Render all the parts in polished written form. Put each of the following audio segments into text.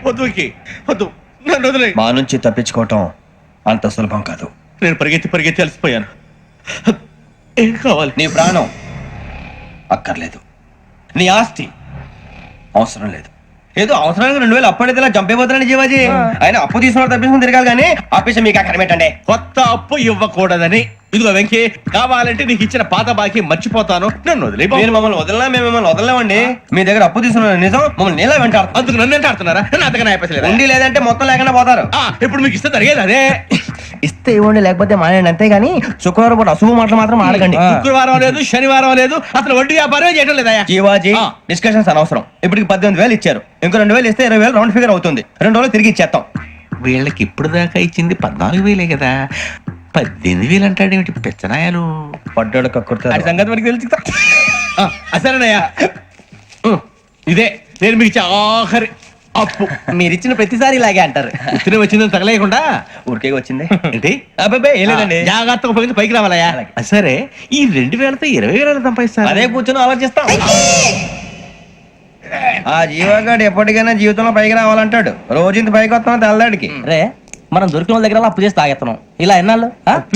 వద్దు వద్దు, నన్ను వదిలే. మా నుంచి తప్పించుకోవటం అంత సులభం కాదు. నేను పరిగెత్తి అలసిపోయాను. ఏం కావాలి? నీ ప్రాణం అక్కర్లేదు, నీ ఆస్తి అవసరం లేదు. ఏదో అవసరానికి 2000 అప్పటిది ఇలా చంపేపోతున్నాను జీవాజీ. ఆయన అప్పు తీసుకున్న తప్పించుకుని తిరగాలి కానీ ఆపేసి మీకు అక్కడ పెట్టండి. కొత్త అప్పు ఇవ్వకూడదని. ఇదిగో వెంకీ, కావాలంటే నీకు ఇచ్చిన పాత బాకీ మర్చిపోతాను, నన్ను వదిలే. మీరు మమ్మల్ని వదలనా? మేము మిమ్మల్ని వదలలేమండి. మీ దగ్గర అప్పు తీసుకున్న నిజం మమ్మల్ని నీలా వెంటాడు. అందుకు నన్ను ఎంత ఆడుతున్నారా? నన్ను అంతగా నాయపసలేదు. ఉండి లేదంటే మొత్తం లేకుండా పోతారు. ఇప్పుడు మీకు ఇస్తే జరిగేది అదే. ఇస్తే ఇవ్వండి, లేకపోతే మానేయండి, అంతేగాని శుక్రవారం పూట అశుభ మాటలు మాత్రం ఆడకండి. శుక్రవారం లేదు, శనివారం లేదు, అసలు వడ్డీ వ్యాపారమే చేయడం లేదా? జీవాజీ, డిస్కషన్స్ అనవసరం. ఇప్పటికి 18,000 ఇచ్చారు, ఇంకో 2,000 ఇస్తే 20,000 రౌండ్ ఫిగర్ అవుతుంది. 2 రోజులు తిరిగి ఇచ్చేస్తాం. వీళ్ళకి ఇప్పుడు దాకా ఇచ్చింది 14,000 కదా, 18,000 అంటాడేమిటి పెచ్చనాయాలు? పడ్డాడు కక్కుర్తాడు. సంగతి మనకి తెలుసు. అసలేనయ్యా, ఇదే నేను మీకు ఇచ్చే ఆఖరి అప్పు. మీరు ఇచ్చిన ప్రతిసారి ఇలాగే అంటారు. ఇతనే వచ్చిందని తగలేయకుండా ఊరికే వచ్చింది ఏంటి? అబ్బాయి ఏం లేదండి, జాగ్రత్తగా ఉపయోగించి పైకి రావాలయ్యా. సరే, ఈ 2,000తో 20,000 సంపాదిస్తారు. అదే కూర్చొని ఆలోచిస్తాం. ఆ జీవగాడు ఎప్పటికైనా జీవితంలో పైకి రావాలంటాడు. రోజు ఇంత పైకి వస్తాం తెల్లడికి. రే, మనం దొరికిన వాళ్ళ దగ్గర అప్పు చేసి తాగెత్తనం. ఇలా ఎన్నాళ్ళు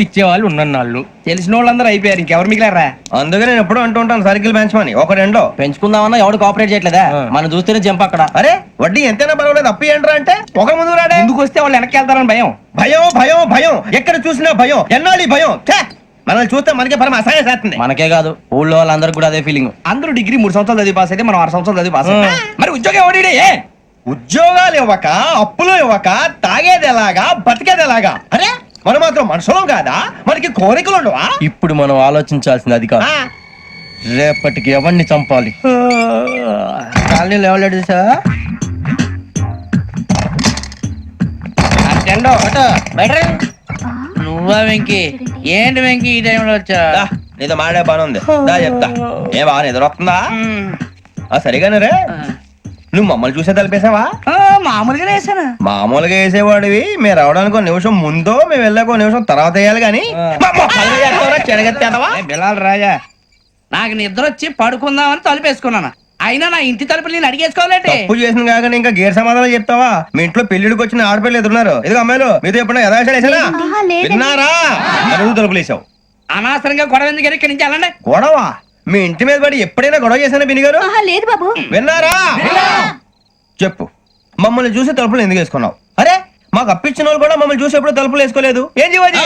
ఇచ్చేవాళ్ళు ఉన్నన్నాళ్ళు తెలిసిన వాళ్ళందరూ అయిపోయారు, ఇంకెవరు మిగిలారా? అందుకే నేను ఎప్పుడు అంటూ ఉంటాను సర్కిల్ బెంచ్ మని ఒక రెండో పెంచుకుందామన్నా ఎవడు కోఆపరేట్ చేయట్లేదా? మనం చూస్తేనే జంప్ అక్కడ. అరే వడ్డీ ఎంతైనా పర్వాలేదు, అప్పు ఏంట్రా అంటే ఒక ముందు రాడే. ముందుకు వస్తే వాళ్ళు వెనక్కి వెళ్తారని భయం. భయం భయం భయం, ఎక్కడ చూసినా భయం. ఎన్నాళ్ళు ఈ భయం? మనల్ని చూస్తే మనకే పరమ అసహాయం చేస్తుంది. మనకే కాదు, ఊళ్ళో వాళ్ళందరూ కూడా అదే ఫీలింగ్. అందరూ డిగ్రీ 3 సంవత్సరాలు చదివి పాస్ అయితే మనం 6 సంవత్సరాలు చదివి పాస్. మరి ఉద్యోగం ఎవడి? ఉద్యోగాలు ఇవ్వక, అప్పులు ఇవ్వక, తాగేది ఎలాగా, బతికేది ఎలాగా? అరే మనం మాత్రం మనుషులం కాదా? మనకి కోరికలు ఉండవా? ఇప్పుడు మనం ఆలోచించాల్సింది అది కాదు, రేపటికి ఎవరిని చంపాలి. కాలనీలో ఎవరు సార్? నువ్వా వెంకీ? ఏంటి వెంకీ ఈ టైంలో వచ్చా? నీతో మాడే పని ఉంది, దా చెప్తా. ఏ బాగా నిద్రొస్తుందా? సరిగానే రే, నువ్వు మమ్మల్ని చూసే తలిపేసావా? మామూలుగానే వేసాను. మామూలుగా వేసేవాడివి. మేము రావడానికి 1 నిమిషం ముందో, మేము వెళ్ళాక 1 నిమిషం తర్వాత వేయాలి కానీ బిలాల్ రాజా, నాకు నిద్ర వచ్చి పడుకుందామని తలుపేసుకున్నాను. అయినా నా ఇంటి తలుపులు నేను అడిగేసుకోవాలంటే తప్పు చేసిన కాక ఇంకా గేర్ సమాధానం చెప్తావా? మీ ఇంట్లో పెళ్లిడికి వచ్చిన ఆడపిల్లలు ఎదురున్నారు. ఇదిగో అమ్మాయిలు, మీతో ఎప్పుడైనా యథాశాలు వేసానా? విన్నారా? అడుగు తలుపులు వేసావు. అనవసరంగా గొడవ ఎందుకు? ఇక్కడి నుంచి వెళ్ళండి. గొడవ? మీ ఇంటి మీద పడి ఎప్పుడైనా గొడవ చేశానా బిని గారు? లేదు బాబు. విన్నారా? చెప్పు, మమ్మల్ని చూసి తలుపులు ఎందుకు వేసుకున్నావు? అరే మాకు అప్పించిన వాళ్ళు కూడా మమ్మల్ని చూసి ఎప్పుడు తలుపులు వేసుకోలేదు. ఏం చేయాలి?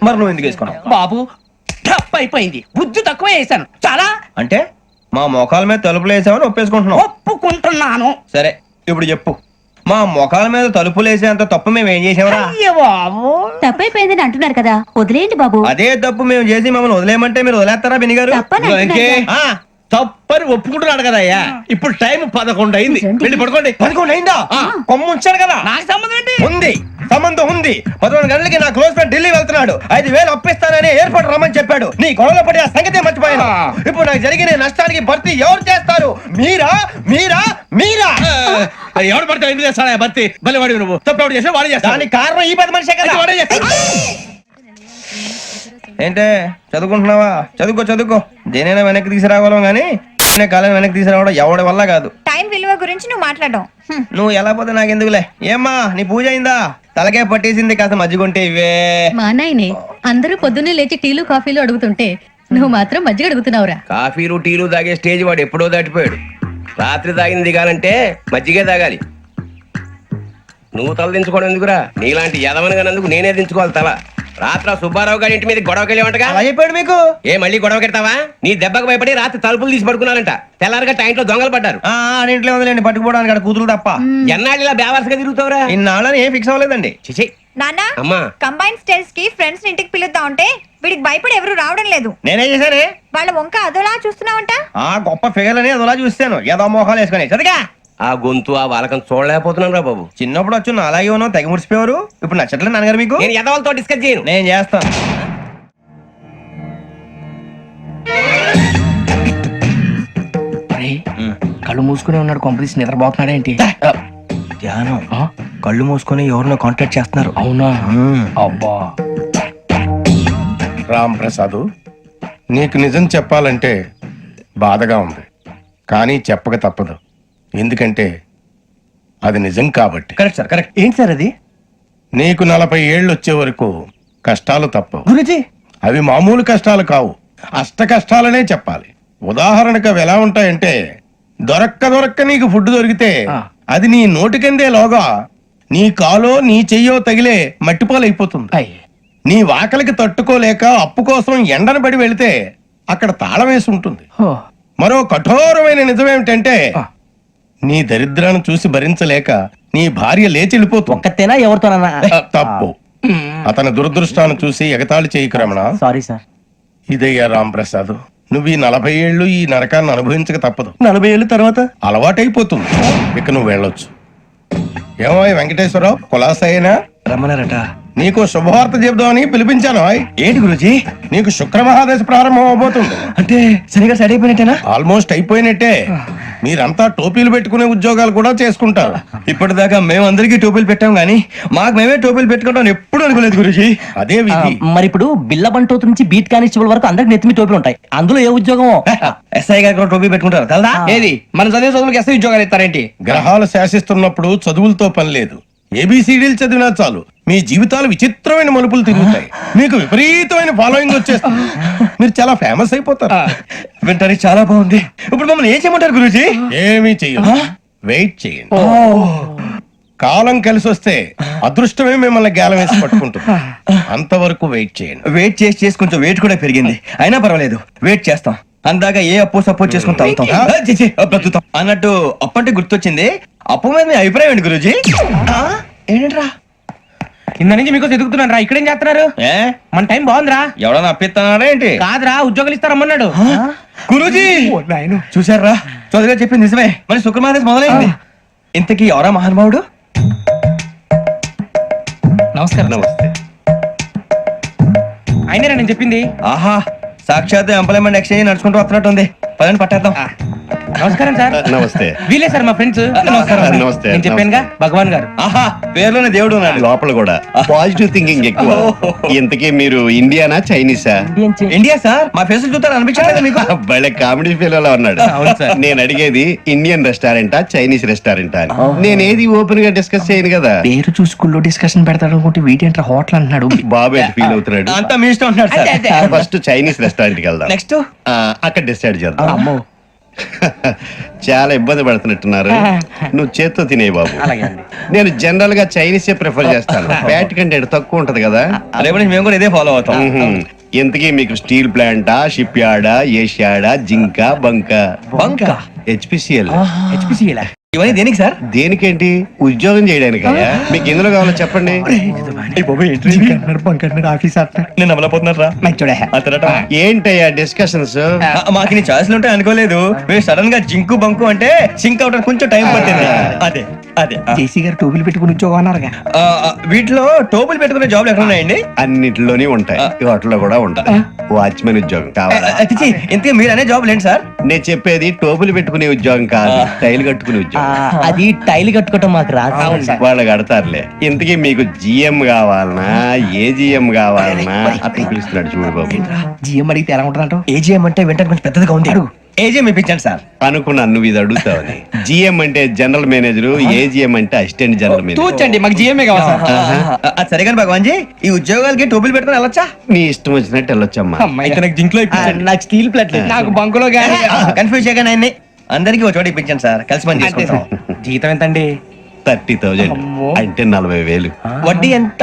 మరి నువ్వు ఎందుకు వేసుకున్నావు? బాబు టప్ అయిపోయింది, బుద్ధి తక్కువ వేసాను చాలా. అంటే మా మోకాల మీద తలుపులు వేసామని ఒప్పేసుకుంటున్నావు? ఒప్పుకుంటున్నాను. సరే ఇప్పుడు చెప్పు, మా మొఖాల మీద తలుపులు వేసేంత తప్పు మేము ఏం చేసామరా? తప్పైపోయిందని అంటున్నారు కదా, వదిలేయండి బాబు. అదే తప్పు మేము చేసి మమ్మల్ని వదిలేయమంటే మీరు వదిలేస్తారా బిని గారు? తప్పని ఒప్పుకుంటున్నాడు కదా అయ్యా. ఇప్పుడు టైం 11 అయింది, వెళ్ళి పడుకోండి. 11 అయిందా? కొమ్ము ఉంచాడు కదా. నాకు సంబంధం ఏంటి? ఉంది, సంబంధం ఉంది. 11 గంటలకి నా క్లోజ్ ఫ్రెండ్ ఢిల్లీ వెళ్తున్నాడు. 5,000 అప్పిస్తానని ఎయిర్పోర్ట్ రమ్మని చెప్పాడు. నీ గొడవలో పడి ఆ సంగతి మర్చిపోయాను. ఇప్పుడు నాకు జరిగిన నష్టానికి భర్తీ ఎవరు చేస్తారు? మీరా మీరా మీరా? ఎవడు పడితే ఎందుకు చేస్తాడా భర్తీ? మళ్ళీ వాడి నువ్వు తప్పు ఎవడు చేసా వాడే చేస్తా. దానికి కారణం ఈ 10 మనిషే కదా. వాడే చేస్తా. ఏంటే చదువుకుంటున్నావా? చదువుకో. దేనైనా వెనక్కి తీసుకురావాలం గానీ కాలం వెనక్కి తీసుకురావడం ఎవడి వల్ల కాదు. టైం విలువ గురించి నువ్వు మాట్లాడడం. నువ్వు ఎలా పోతే నాకెందుకులే. ఏమ్మా నీ పూజ అయిందా? తలకే పట్టేసింది, కాస్త మజ్జిగుంటే ఇవే. మా నాయనే అందరూ పొద్దున్నే లేచి టీలు కాఫీలు అడుగుతుంటే నువ్వు మాత్రం మజ్జిగ అడుగుతున్నావురా. కాఫీలు టీలు తాగే స్టేజ్ వాడు ఎప్పుడో దాటిపోయాడు. రాత్రి తాగింది దిగాలంటే మజ్జిగే తాగాలి. నువ్వు తల దించుకోవడం ఎందుకురా? నీలాంటి యదవనగానందుకు నేనే దించుకోవాలి తల. రాత్రి సుబ్బారావు గారి ఇంటి మీద గొడవకి వెళ్ళేవంటగా. అలా చెప్పాడు మీకు? ఏ మళ్ళీ గొడవ కెడతావా? నీ దెబ్బకు భయపడి రాత్రి తలుపులు తీసి పడుకున్నారంట. తెల్లారగా టైంట్లో దొంగలు పడ్డారు. ఇంట్లో ఉందిలేండి, పట్టుకుపోవడానికి అక్కడ కూతురు తప్ప. ఎన్నాళ్ళు ఇలా బేవర్సగా తిరుగుతావురా? ఇన్నాళ్ళని ఏం ఫిక్స్ అవ్వలేదండి. చిచి నాన్న, అమ్మా, కంబైన్ స్టైల్స్ కి ఫ్రెండ్స్ ఇంటికి పిలుద్దాం అంటే వీడికి భయపడి ఎవరు రావడం లేదు. నేనేం చేశానే? వాళ్ళ వంక అదోలా చూస్తున్నావంట. గొప్ప ఫిగర్ అని అదోలా చూస్తాను, ఏదో మోహాలు వేసుకొని. చదిగా ఆ గొంతు ఆ వాలకం చూడలేకపోతున్నాను రా బాబు. చిన్నప్పుడు వచ్చి నా అలాగే ఉన్నావు, తెగ ముడిచిపోయారు. ఇప్పుడు నచ్చట్లేదు నాన్నగారు మీకు? నేను యదవలతో డిస్కస్ చేయను. నేను చేస్తాను. కళ్ళు మూసుకునే ఉన్నాడు, కొంపదీసి నిద్రపోతున్నాడేంటి? ధ్యానం. కళ్ళు మూసుకొని ఎవరినో కాంటాక్ట్ చేస్తున్నారు. అవునా? అబ్బా రామ్ ప్రసాద్, నీకు నిజం చెప్పాలంటే బాధగా ఉంది, కానీ చెప్పక తప్పదు. ఎందుకంటే అది నిజం కాబట్టి. Correct sir, correct. ఏంటి సార్ అది? నీకు 40 ఏళ్ళు వచ్చే వరకు కష్టాలు తప్పవు. గురుజీ అవి మామూలు కష్టాలు కావు, అష్ట కష్టాలనే చెప్పాలి. ఉదాహరణకు అవి ఎలా ఉంటాయంటే, దొరక్క నీకు ఫుడ్ దొరికితే అది నీ నోటికందే లోగా నీ కాలో నీ చెయ్యో తగిలే మట్టిపాలైపోతుంది. నీ వాకలికి తట్టుకోలేక అప్పు కోసం ఎండను పడి వెళితే అక్కడ తాళం వేసి ఉంటుంది. మరో కఠోరమైన నిజమేమిటంటే, నీ దరిద్రాన్ని చూసి భరించలేక నీ భార్య లేచి వెళ్ళిపోతుంది. ఒక్కతేనా ఎవరితోనన్నా? తప్పు. అతని దురదృష్టాన్ని చూసి ఎగతాళి చేయకు రమణ. Sorry sir. ఇదయ్యా రాంప్రసాద్, నువ్వు ఈ 40 ఏళ్ళు ఈ నరకాన్ని అనుభవించక తప్పదు. 40 ఏళ్ళ తర్వాత అలవాటైపోతుంది. ఇక నువ్వు వెళ్ళొచ్చు. ఏమో వెంకటేశ్వరరావు, కులాసైనా రమ్మన్నారట. నీకు శుభవార్త చెబుదామని పిలిపించాను. ఏంటి గురుజీ? నీకు శుక్ర మహాదశ ప్రారంభం అవబోతుంది. అంటే సరిగా సెట్ అయిపోయినట్టేనా? ఆల్మోస్ట్ అయిపోయినట్టే. మీరంతా టోపీలు పెట్టుకునే ఉద్యోగాలు కూడా చేసుకుంటారు. ఇప్పటిదాకా మేమందరికీ టోపీలు పెట్టాం గానీ మాకు మేమే టోపీలు పెట్టుకుంటాం ఎప్పుడు అనుకోలేదు గురుజీ. అదే విధి. మరి ఇప్పుడు బిల్ల బంటోతు నుంచి బీట్ కానిస్టేబుల్ వరకు అందరికి నెత్తిమి టోపీలు ఉంటాయి. అందులో ఏ ఉద్యోగం? ఎస్ఐ గారు కూడా టోపీ పెట్టుకుంటారు కదా. ఏది మన చదివే చదువులకు ఎస్ఐ ఉద్యోగాలు ఇస్తారేంటి? గ్రహాలు శాసిస్తున్నప్పుడు చదువులతో పని లేదు. ఏబిసిడీలు చదివినా చాలు మీ జీవితాలు విచిత్రమైన మలుపులు తిరుగుతాయి. మీకు విపరీతమైన ఫాలోయింగ్ వచ్చేస్తుంది. మీరు చాలా ఫేమస్ అయిపోతారు. వింటానికి చాలా బాగుంది. ఇప్పుడు మమ్మల్ని ఏం చేయమంటారు గురూజీ? ఏమీ చెయ్యదు, వెయిట్ చేయండి. కాలం కలిసి వస్తే అదృష్టమే మిమ్మల్ని గేలం వేసి పట్టుకుంటుంది. అంతవరకు వెయిట్ చేయండి. వెయిట్ చేసి కొంచెం వెయిట్ కూడా పెరిగింది. అయినా పర్వాలేదు, వెయిట్ చేస్తాం. అందాక ఏ అప్పు సపోర్ట్ చేసుకుని తాగుతాం. బ్రతుకుతాం అన్నట్టు అప్పు అంటే గుర్తొచ్చింది. అప్పు మీద మీ అభిప్రాయం ఏంటి గురూజీ? ఏంటరా కింద నుంచి మీకు ఎదుగుతున్నాను రా. ఇక్కడేం చేస్తున్నారు? మన టైం బాగుందిరా. ఎవడన్నా అప్పిస్తున్నారా ఏంటి? కాదురా, ఉద్యోగాలు ఇస్తారమ్మన్నాడు. గురూజీ చూసారా, చదువుగా చెప్పింది నిజమే. మరి శుక్రమాదేశ్ మొదలైంది. ఇంతకీ ఎవరా మహానుభావుడు? నమస్కారం. నమస్తే. అయినరా నేను చెప్పింది? ఆహా, సాక్షాత్ ఎంప్లాయ్మెంట్ ఎక్స్చేంజ్ నడుచుకుంటూ వస్తున్నట్టు ఉంది. పదండి పట్టేద్దాం. నమస్కారం సార్. నమస్తే. వీలే సార్ మా ఫ్రెండ్స్. నమస్తే. నేను చెప్పానుగా, భగవాన్ గారు. ఆహా, పేర్లోనే దేవుడు ఉన్నాడు. లోపల కూడా పాజిటివ్ థింకింగ్ ఎక్కువ. ఇంతకీ మీరు ఇండియానా చైనీసా? India sir. మా ఫేసులు చూస్తారు అనిపించలేదు మీకు? భలే కామెడీ ఫీల్ అలా ఉన్నాడు. నేను అడిగేది ఇండియన్ రెస్టారెంటా చైనీస్ రెస్టారెంటా అని. నేను ఏది ఓపెన్ గా డిస్కస్ చేయను కదా. పేరు చూసుకుల్లో డిస్కషన్ పెడతాడు అనుకుంటే వీటేంట్రా హోటల్ అంటున్నాడు. బాబు ఎట్ ఫీల్ అవుతున్నాడు. అంతా మీ ఇష్టం ఉంటాడు సార్. ఫస్ట్ చైనీస్ రెస్టారెంట్ కి వెళ్దాం. నెక్స్ట్ అక్కడ డిసైడ్ చేద్దాం. చాలా ఇబ్బంది పడుతున్నట్టున్నారు. నువ్వు చేత్తో తినే బాబు. నేను జనరల్ గా చైనీసే ప్రిఫర్ చేస్తాను. ఫ్యాట్ కంటెంట్ తక్కువ ఉంటది కదా. రేపు నుంచి మేము కూడా ఇదే ఫాలో అవుతాం. ఇంతకీ మీకు స్టీల్ ప్లాంటా, షిప్ యార్డా, ఏషియాడా, జింక, బంక? హెచ్పిసిఎల్. ఇవన్నీ దేనికి సార్? దేనికేంటి? ఉద్యోగం చేయడానికి. మీకు ఎందులో కావాలో చెప్పండి. నేను అమలపోతున్నారా? ఏంటయ్యా డిస్కషన్స్? మాకు నీ ఛాయిస్లు ఉంటాయి అనుకోలేదు. మీరు సడన్ గా జింకు బంకు అంటే సింక్ అవడానికి కొంచెం టైం పట్టింది. అదే అదే జేసీ గారు టోపీలు పెట్టుకుని ఉద్యోగం అన్నారుగా. వీటిలో టోపులు పెట్టుకునే జాబ్లు ఎక్కడ ఉన్నాయండి? అన్నిటిలోనే ఉంటాయి, వాటిలో కూడా ఉంటాయి. వాచ్మెన్ ఉద్యోగం కావాలా? ఇంతకీ మీరు అనే జాబ్ ఏంటి సార్? నేను చెప్పేది టోపులు పెట్టుకునే ఉద్యోగం కాదు, టైల్ కట్టుకునే ఉద్యోగం. అది టైల్ కట్టుకోవటం మాకు రాదు. వాళ్ళు కడతారులే. ఇంతకీ మీకు జిఎం కావాలనా, ఏజిఎం కావాలనా? అతను పిలుస్తున్నాడు చూడు బాబు. జిఎం అడిగితే ఎలా ఉంటుందంట? ఏజీఎం అంటే వెంటనే కొంచెం పెద్దదిగా ఉంది. ఏజీఎం ఇప్పించండి సార్. అనుకున్నాను నువ్వు ఇది అడుగుతావని. జిఎం అంటే జనరల్ మేనేజర్, ఏజిఎం అంటే అసిస్టెంట్ జనరల్ మేనేజర్. తూచండి, మాకు జిఎంఏ కావాలి సార్. అది సరే కానీ భగవాన్ జీ, ఈ ఉద్యోగాలకి టోపులు పెట్టుకుని వెళ్ళొచ్చా? నీ ఇష్టం వచ్చినట్టు వెళ్ళొచ్చమ్మా. అయితే నాకు జింక్ లో నాకు స్టీల్ ప్లేట్ నాకు బంకులో గానీ. కన్ఫ్యూజ్ చేయగానే ఆయన్ని అందరికీ ఒక చోట ఇప్పించండి సార్. కలిసి పని చేసుకుంటాం. జీతం ఎంతండి? 30,000 అంటే 40,000. వడ్డీ ఎంత?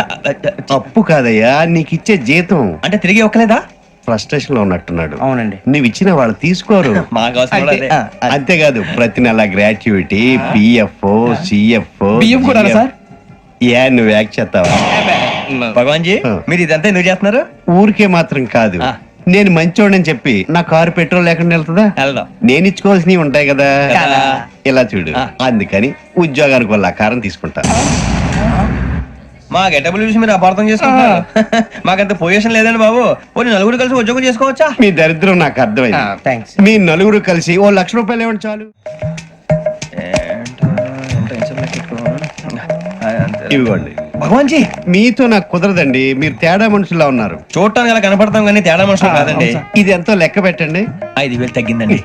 అప్పు కాదయ్యా, నీకు ఇచ్చే జీతం. అంటే తిరిగి ఒక్కలేదా? ఫ్రస్ట్రేషన్ లో ఉన్నట్టున్నాడు. అవునండి. నువ్వు ఇచ్చిన వాళ్ళు తీసుకోరు. మాకు అవసరం కూడా అదే. అంతేకాదు ప్రతి నెల గ్రాట్యుటీ, పిఎఫ్, సిఎఫ్. బియ్యం కూడా సార్? నువ్వు యాక్ట్ చేస్తావా? భగవాన్ జీ, మీరు ఇదంతా ఎందుకు చేస్తున్నారు? ఊరికే మాత్రం కాదు, నేను మంచోడని చెప్పి నా కారు పెట్రోల్ లేకుండా వెళ్తుందా? వెళ్దాం. నేను ఇచ్చుకోవాల్సినవి ఉంటాయి కదా. కదా. ఇలా చూడు, అందుకని ఉద్యోగానికి వాళ్ళ ఆకారం తీసుకుంటా. మా గెటబుల్ చూసి మీరు అపార్థం చేసుకుంటారు. మాకంత పొజిషన్ లేదండి బాబు. పోనీ నలుగురు కలిసి ఉద్యోగం చేసుకోవచ్చా? మీ దరిద్రం నాకు అర్థమైంది. థ్యాంక్స్. మీ నలుగురు కలిసి ఓ 1,00,000 రూపాయలు ఇవ్వండి చాలు. ఇవ్వండి. భగవాన్ జీ, మీతో నాకు కుదరదండి, మీరు తేడా మనుషుల్లా ఉన్నారు. చూడటానికి అలా కనపడతాం కానీ తేడా మనుషులు కాదండి. ఇది ఎంతో లెక్క పెట్టండి. 5,000 తగ్గిందండి.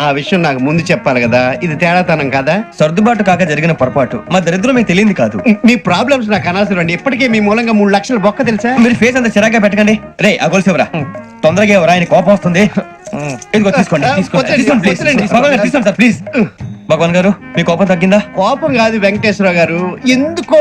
ఆ విషయం నాకు ముందు చెప్పాలి కదా, ఇది తేడాతనం కదా. సర్దుబాటు కాక జరిగిన పొరపాటు మా దరిద్రం మీకు తెలియదు కాదు. మీ ప్రాబ్లమ్స్ నాకు అనవసరం అండి. ఇప్పటికే మీ మూలంగా 3 లక్షలు బొక్క తెలుసా. మీరు ఫేస్ అంత చిరాగ్గా పెట్టకండి. రే ఆ గొలుసు ఎవరా? తొందరగా ఎవరా? ఆయన కోపం వస్తుంది. ఇదిగో తీసుకోండి. తీసుకోండి ప్లీజ్. భగవాన్ గారు తీసుకోండి సార్ ప్లీజ్. భగవాన్ గారు మీ కోపం తగ్గిందా? కోపం కాదు వెంకటేశ్వర గారు, ఎందుకో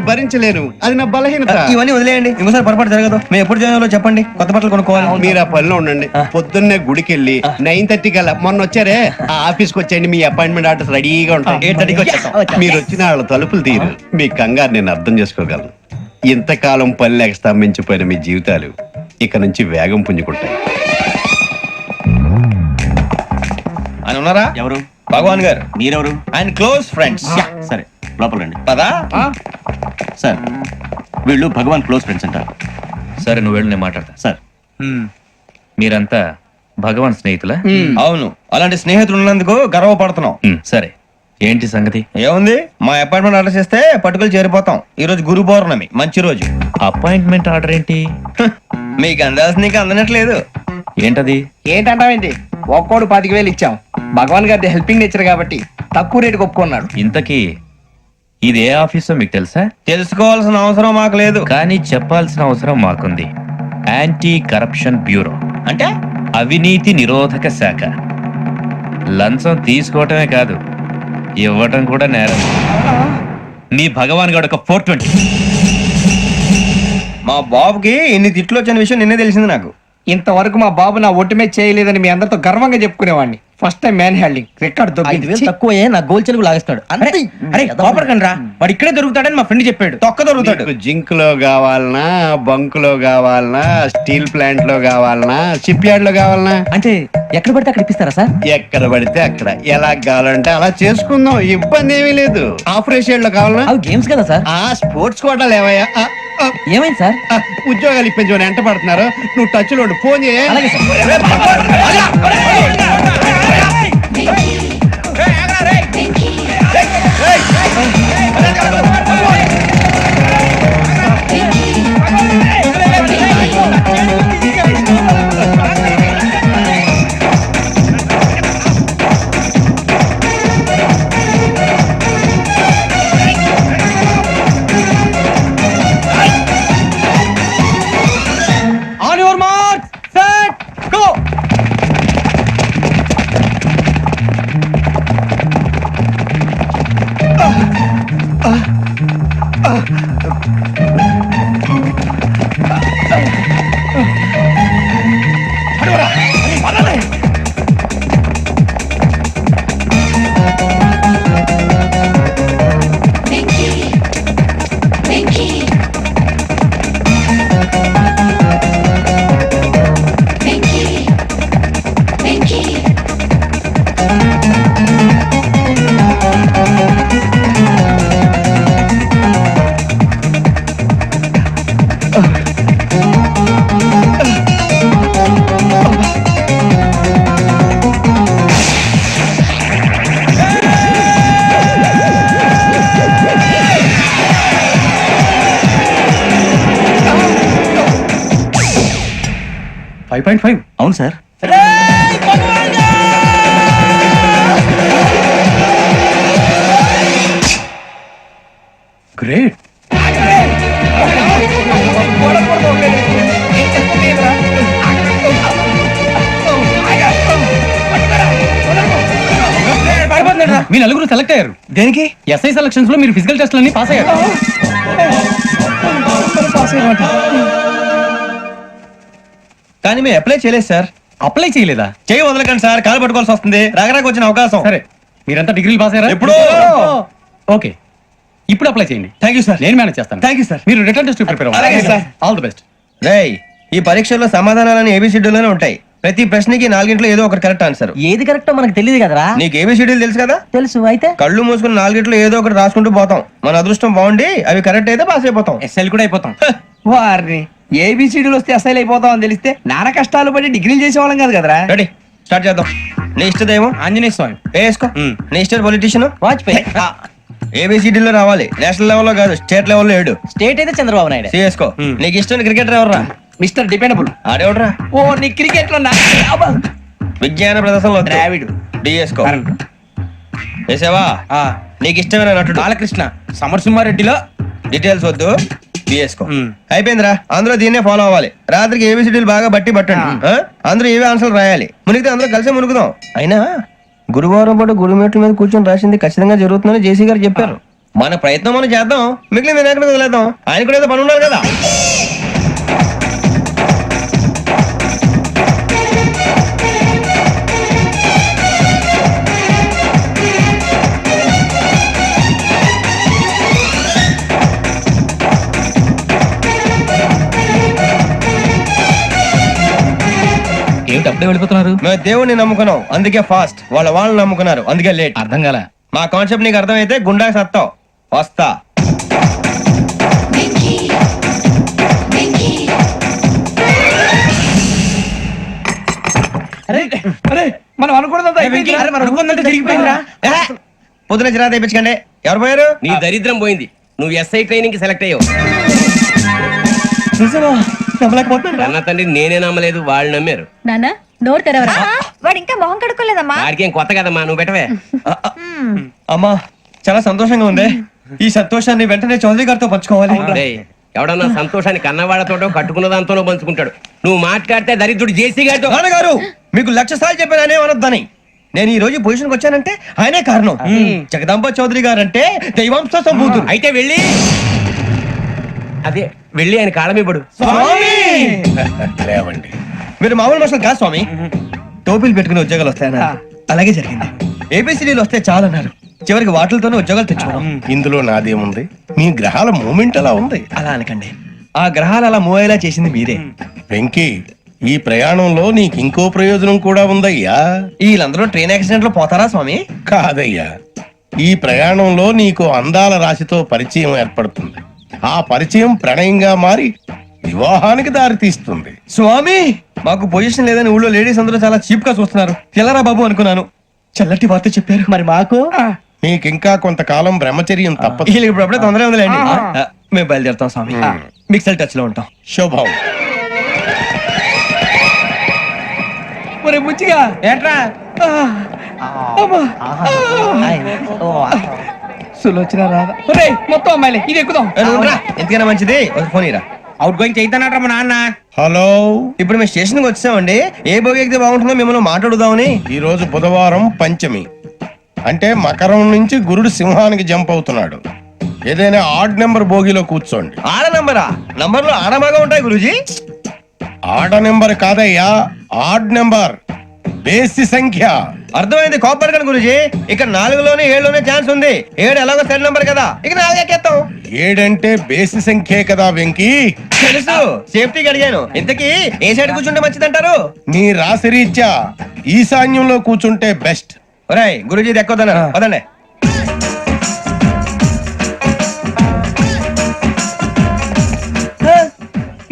భరించలేను, అది నా బలహీనత. ఇవన్నీ వదిలేయండి, ఇంకోసారి పొరపాటు జరగదు. మేము ఎప్పుడు జాయిన్ చెప్పండి, కొత్త బట్టలు కొనుక్కోవాలి. మీరు ఆ పనిలో ఉండండి. పొద్దున్నే గుడికి వెళ్ళి 9:30 కల్లా, మొన్న వచ్చారే ఆ ఆఫీస్కి వచ్చేయండి. మీ అపాయింట్మెంట్ ఆర్డర్స్ రెడీగా ఉంటాయి. 8:30కి వచ్చేస్తాం. మీరు వచ్చిన వాళ్ళ తలుపులు తీరు. మీ కంగారు నేను అర్థం చేసుకోగలను. ఇంతకాలం పని లేక స్తంభించిపోయిన మీ జీవితాలు ఇక నుంచి వేగం పుంజుకుంటాయి. ఆయన ఉన్నారా? ఎవరు? భగవాన్ గారు. మీరెవరు? ఆయన క్లోజ్ ఫ్రెండ్స్. సరే లోపల రండి. పదా సార్ వీళ్ళు భగవాన్ క్లోజ్ ఫ్రెండ్స్ అంటారు. సరే నువ్వు వెళ్ళు, నేను మాట్లాడతా. సార్ మీరంతా భగవాన్ స్నేహితులా? అవును, అలాంటి స్నేహితులు ఉన్నందుకు గర్వపడుతున్నాం. సరే ఏంటి సంగతి? ఏముంది, మా అపాయింట్మెంట్ ఆర్డర్ చేస్తే పట్టుకులు చేరిపోతాం. ఈ రోజు గురు పౌర్ణమి, మంచి రోజు. అపాయింట్మెంట్ ఆర్డర్ ఏంటి? మీకు అందాల్సిన నీకు అందనట్లేదు. ఏంటది? ఏంటంటావేంటి? ఒక్కోడు 25,000 ఇచ్చాం. భగవాన్ గారి హెల్పింగ్ నేచర్ కాబట్టి తక్కువ రేటుకి ఒప్పుకున్నాడు. ఇంతకీ ఇది ఏ ఆఫీసో మీకు తెలుసా? తెలుసుకోవాల్సిన అవసరం మాకు లేదు. కానీ చెప్పాల్సిన అవసరం మాకుంది. యాంటీ కరప్షన్ బ్యూరో, అంటే అవినీతి నిరోధక శాఖ. లంచం తీసుకోవటమే కాదు, ఇవ్వటం కూడా నేరం. మీ భగవాన్ గారు ఒక 420. మా బాబుకి ఇన్ని తిట్లు వచ్చిన విషయం నిన్నే తెలిసింది నాకు. ఇంతవరకు మా బాబు నా ఒట్టుమే చేయలేదని మీ అందరితో గర్వంగా చెప్పుకునేవాడిని. First time man handing record దొరికింది. తక్కువే నా గోల్ చెలుగు లాగేస్తాడు. అరే కోపడకండి రా, వాడు ఇక్కడే దొరుకుతాడని మా ఫ్రెండ్ చెప్పాడు. తొక్క దొరుకుతాడు. మీకు జింక్ లో కావాలనా, బంక్ లో కావాలనా, స్టీల్ ప్లాంట్ లో కావాలనా, షిప్ యార్డ్ లో కావాలనా? అంటే ఎక్కడ పడితే అక్కడ ఇప్పిస్తారా సార్? ఎక్కడ పడితే అక్కడ, ఎలా కావాలంటే అలా చేసుకుందాం, ఇబ్బంది ఏమీ లేదు. ఆపరేషన్ లో కావాలనా? అవి గేమ్స్ కదా సార్. ఆ స్పోర్ట్స్ కోటాలు ఏమయ్యా? ఏమైంది సార్? ఉద్యోగాలు ఇప్పించమని ఎంట పడుతున్నారు. నువ్వు టచ్ లో ఉండు, ఫోన్ చేయ. అలాగే sir. On your mark set go. అవును సార్. గ్రేట్. మీ నలుగురు సెలెక్ట్ అయ్యారు. దేనికి? ఎస్ఐ సెలక్షన్స్ లో మీరు ఫిజికల్ టెస్ట్లన్నీ పాస్ అయ్యారు. కానీ మేము అప్లై చేయలేదు సార్. అప్లై చేయలేదా? చేయి వదలకండి సార్, కాలు పట్టుకోవాల్సి వస్తుంది. రాగరాకు వచ్చిన అవకాశం. సరే మీరంతా డిగ్రీలు పాస్ అయ్యారా? ఎప్పుడో. ఓకే ఇప్పుడు అప్లై చేయండి. Thank you sir. నేను మేనేజ్ చేస్తాను. Thank you sir. మీరు రిటర్న్ టెస్ట్ ప్రిపేర్ అలాగే అవ్వండి. సార్. All the best. రేయ్, ఈ పరీక్షల్లో సమాధానాలని ఏబిసిడ్యూల్లోనే ఉంటాయి. ప్రతి ప్రశ్నకి 4 ఏదో ఒకటి కరెక్ట్ ఆన్సర్. ఏది కరెక్టో మనకు తెలియదు కదరా. నీకు ఏబిసిడ్యూల్ తెలుసు కదా? తెలుసు. అయితే కళ్ళు మూసుకుని 4 ఏదో ఒకటి రాసుకుంటూ పోతాం. మన అదృష్టం బాగుండి అవి కరెక్ట్ అయితే పాస్ అయిపోతాం. ఎస్ఎల్ కూడా అయిపోతాం. వారిని ఏబిసిడీలు వస్తే ఎస్ఐలు అయిపోతాం అని తెలిస్తే నాన్న కష్టాలు పడి డిగ్రీలు చేసేవాళ్ళం కాదు కదరా. రెడీ, స్టార్ట్ చేద్దాం. నీ ఇష్టదేమో ఆంజనేయ స్వామి. వేసుకో. నీ ఇష్ట పొలిటీషియన్ వాజ్పేయి. ఏబిసిడీలో రావాలి, నేషనల్ లెవెల్లో కాదు, స్టేట్ లెవెల్లో 7. స్టేట్ అయితే చంద్రబాబు నాయుడు. సిఎస్కో. నీకు ఇష్టం క్రికెటర్ ఎవర్రా? Mister dependable. ఆడేవడరా? ఓ నీ క్రికెట్ లో విజ్ఞాన ప్రదర్శనలో ద్రావిడు. డిఎస్కో వేసావా? నీకు ఇష్టమైన నటుడు బాలకృష్ణ సమరసింహారెడ్డిలో డీటెయిల్స్ వద్దు, డిఎస్కో అయిపోయిందిరా. అందరూ దీన్నే ఫాలో అవ్వాలి. రాత్రికి ఏబిసిడీలు బాగా బట్టి పట్టండి. అందరూ ఏవే ఆన్సర్లు రాయాలి. మునిగితే అందరూ కలిసి మునుగుదాం. అయినా గురువారం పాటు గురుమేట్ల మీద కూర్చొని రాసింది ఖచ్చితంగా జరుగుతుందని జేసీ గారు చెప్పారు. మన ప్రయత్నం మనం చేద్దాం, మిగిలిన నేను ఎక్కడ వదిలేద్దాం. ఆయన కూడా ఏదో పని ఉన్నారు కదా. ఏమిటి అప్పుడే వెళ్ళిపోతున్నారు? మేము దేవుడిని నమ్ముకున్నాం, అందుకే ఫాస్ట్. వాళ్ళని నమ్ముకున్నారు, అందుకే లేట్. అర్థం కాల. మా కాన్సెప్ట్ నీకు అర్థమైతే గుండా సత్తావు. వస్తా. మనం అనుకున్నదంతా జరిగిపోయిందిరా. పొద్దున చిరా తెప్పించకండి. ఎవరు పోయారు? నీ దరిద్రం పోయింది. నువ్వు ఎస్ఐ ట్రైనింగ్ కి సెలెక్ట్ అయ్యావు. అన్న తండ్రి నేనే నమ్మలేదు, వాళ్ళు నమ్మారు. నాన్న నోరు తెరవరా. వాడు ఇంకా మొహం కడుక్కోలేదమ్మా. వాడికి ఏం కొత్త కదమ్మా, నువ్వు పెట్టవే. అమ్మా చాలా సంతోషంగా ఉంది. ఈ సంతోషాన్ని వెంటనే చౌదరి గారితో పంచుకోవాలి. డేయ్, ఎవడన్నా సంతోషాన్ని కన్నవాళ్లతోటో కట్టుకున్న దాంతోనో పంచుకుంటాడు. నువ్వు మాట్లాడితే దరిద్రుడు జేసీ గారితో. నాన్నగారు మీకు 1,00,000 సార్లు చెప్పాను ఆయనే అనొద్దని. నేను ఈ రోజు పొజిషన్కి వచ్చానంటే ఆయనే కారణం. జగదాంబ చౌదరి గారు అంటే దైవాంశ సంభూతుడు. అయితే వెళ్ళి అదే వెళ్ళి ఆయన కాళ్ళమివ్వడు. లేవండి. మీరు మామూలు మనుషులు కాదు స్వామి. టోపీలు పెట్టుకుని ఉద్యోగాలు వస్తాయన్నారు, అలాగే జరిగింది. ఏబిసిడీలు వస్తే చాలన్నారు, చివరికి వాటిలతోనే ఉద్యోగాలు తెచ్చుకోవడం. ఇందులో నాదేముంది? మీ గ్రహాల మూమెంట్ అలా ఉంది. అలా అనకండి, ఆ గ్రహాలు అలా మూవ్ అయ్యేలా చేసింది మీరే. వెంకీ, ఈ ప్రయాణంలో నీకు ఇంకో ప్రయోజనం కూడా ఉందయ్యా. వీళ్ళందరూ ట్రైన్ యాక్సిడెంట్ లో పోతారా స్వామి? కాదయ్యా, ఈ ప్రయాణంలో నీకు అందాల రాశితో పరిచయం ఏర్పడుతుంది. ఆ పరిచయం ప్రణయంగా మారి వివాహానికి దారి తీస్తుంది. స్వామి మాకు పొజిషన్ లేదని ఊళ్ళో లేడీస్ అందరూ చాలా చీప్ గా చూస్తున్నారు. తెల్లరా బాబు అనుకున్నాను, చల్లటి వార్త చెప్పారు. మరి మాకు నీకింకా కొంతకాలం బ్రహ్మచర్యం తప్పదు. వీళ్ళకి ఇప్పుడు అప్పుడే తొందరగా ఉందిలేండి. మేము బయలుదేరుతాం స్వామి, మిక్సెల్ టచ్ లో ఉంటాం. శుభం. ఒరే బుచ్చిగా ఏంట్రా? సులోచన రాదా? ఒరే మొత్తం అమ్మాయిలే, ఇది ఎక్కుదాం. ఎందుకైనా మంచిది ఫోన్ ఇరా. అవుట్ గోయింగ్ చేద్దానట్రా మా నాన్న. హలో, ఇప్పుడు మేము స్టేషన్ కి వచ్చామండి. ఏ బోగి ఎక్కితే బాగుంటుందో మిమ్మల్ని మాట్లాడుదామని. ఈ రోజు బుధవారం పంచమి, అంటే మకరం నుంచి గురుడు సింహానికి జంప్ అవుతున్నాడు. ఏదైనా ఆడ్ నెంబర్ బోగిలో కూర్చోండి. ఆడ నంబరా? నంబర్లు ఆడమాగా ఉంటాయి గురూజీ. ఆడ నెంబర్ కాదయ్యా, ఆడ్ నెంబర్, బేసి సంఖ్య. అర్థమైంది, కాపర్ కానీ గురూజీ. ఇక్కడ 4లోనే 7లోనే ఛాన్స్ ఉంది. 7 ఎలాగో సెల్ నంబర్ కదా, ఇక 4 ఎక్కేస్తాం. 7 అంటే బేసి సంఖ్యే కదా వెంకీ. తెలుసు, సేఫ్టీకి అడిగాను. ఇంతకీ ఏ సైడ్ కూర్చుంటే మంచిదంటారు? నీ రాశి రీత్యా ఈశాన్యంలో కూర్చుంటే బెస్ట్. ఒరేయ్ గురూజీ దెక్కొద్దన్నారు, పదండి.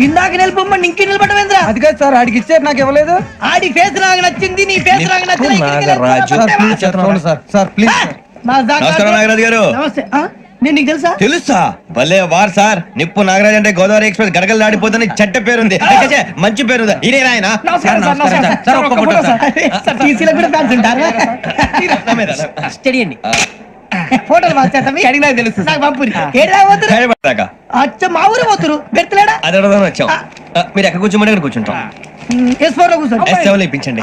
ఇందాక నిలబొమ్మని ఇంకే నిలబడమేంద్రా? అది కాదు సార్, ఆడికి ఇచ్చారు, నాకు ఇవ్వలేదు. ఆడి ఫేస్ నాకు నచ్చింది, నీ ఫేస్ నాకు నచ్చింది. Sir please. నమస్కారం నాగరాజు గారు. నమస్తే. నేను నీకు తెలుసా? తెలుసా? భలే వార్ సార్. నిప్పు నాగరాజ్ అంటే గోదావరి ఎక్స్ప్రెస్ గడగలు దాడిపోతుంది చెడ్డ పేరుంది. మంచి పేరుంది. ఇదే ఆయన. ఫోటోలు అడిగినా తెలుసు. నాకు పంపురి. అచ్చ మా ఊరు పోతురు బెర్తలేడా? అది అడగదామని వచ్చాం. మీరు ఎక్కడ కూర్చోమని అక్కడ కూర్చుంటాం. S4 లో కూర్చోండి. S7 లో ఇప్పించండి.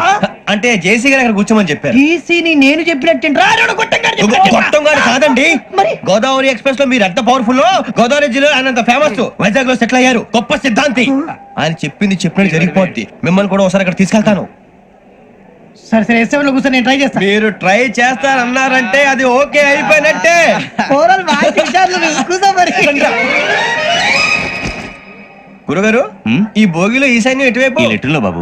అంటే జేసీ గారు అక్కడ కూర్చోమని చెప్పారు. టీసీని నేను చెప్పినట్టు గొట్టం గారు కాదండి, గోదావరి ఎక్స్ప్రెస్ లో మీరు ఎంత పవర్ఫుల్, గోదావరి జిల్లా ఆయన ఫేమస్, వైజాగ్ లో సెటిల్ అయ్యారు, గొప్ప సిద్ధాంతి. ఆయన చెప్పింది చెప్పినట్టు జరిగిపోద్ది. మిమ్మల్ని కూడా ఒకసారి అక్కడ తీసుకెళ్తాను. సరే సరే, S7 లో కూర్చొని నేను ట్రై చేస్తాను. మీరు ట్రై చేస్తారన్నారంటే అది ఓకే అయిపోయినట్టే. గురుగారు, ఈ భోగిలో ఈశాన్యం ఎటువైపు? లెటర్లో బాబు.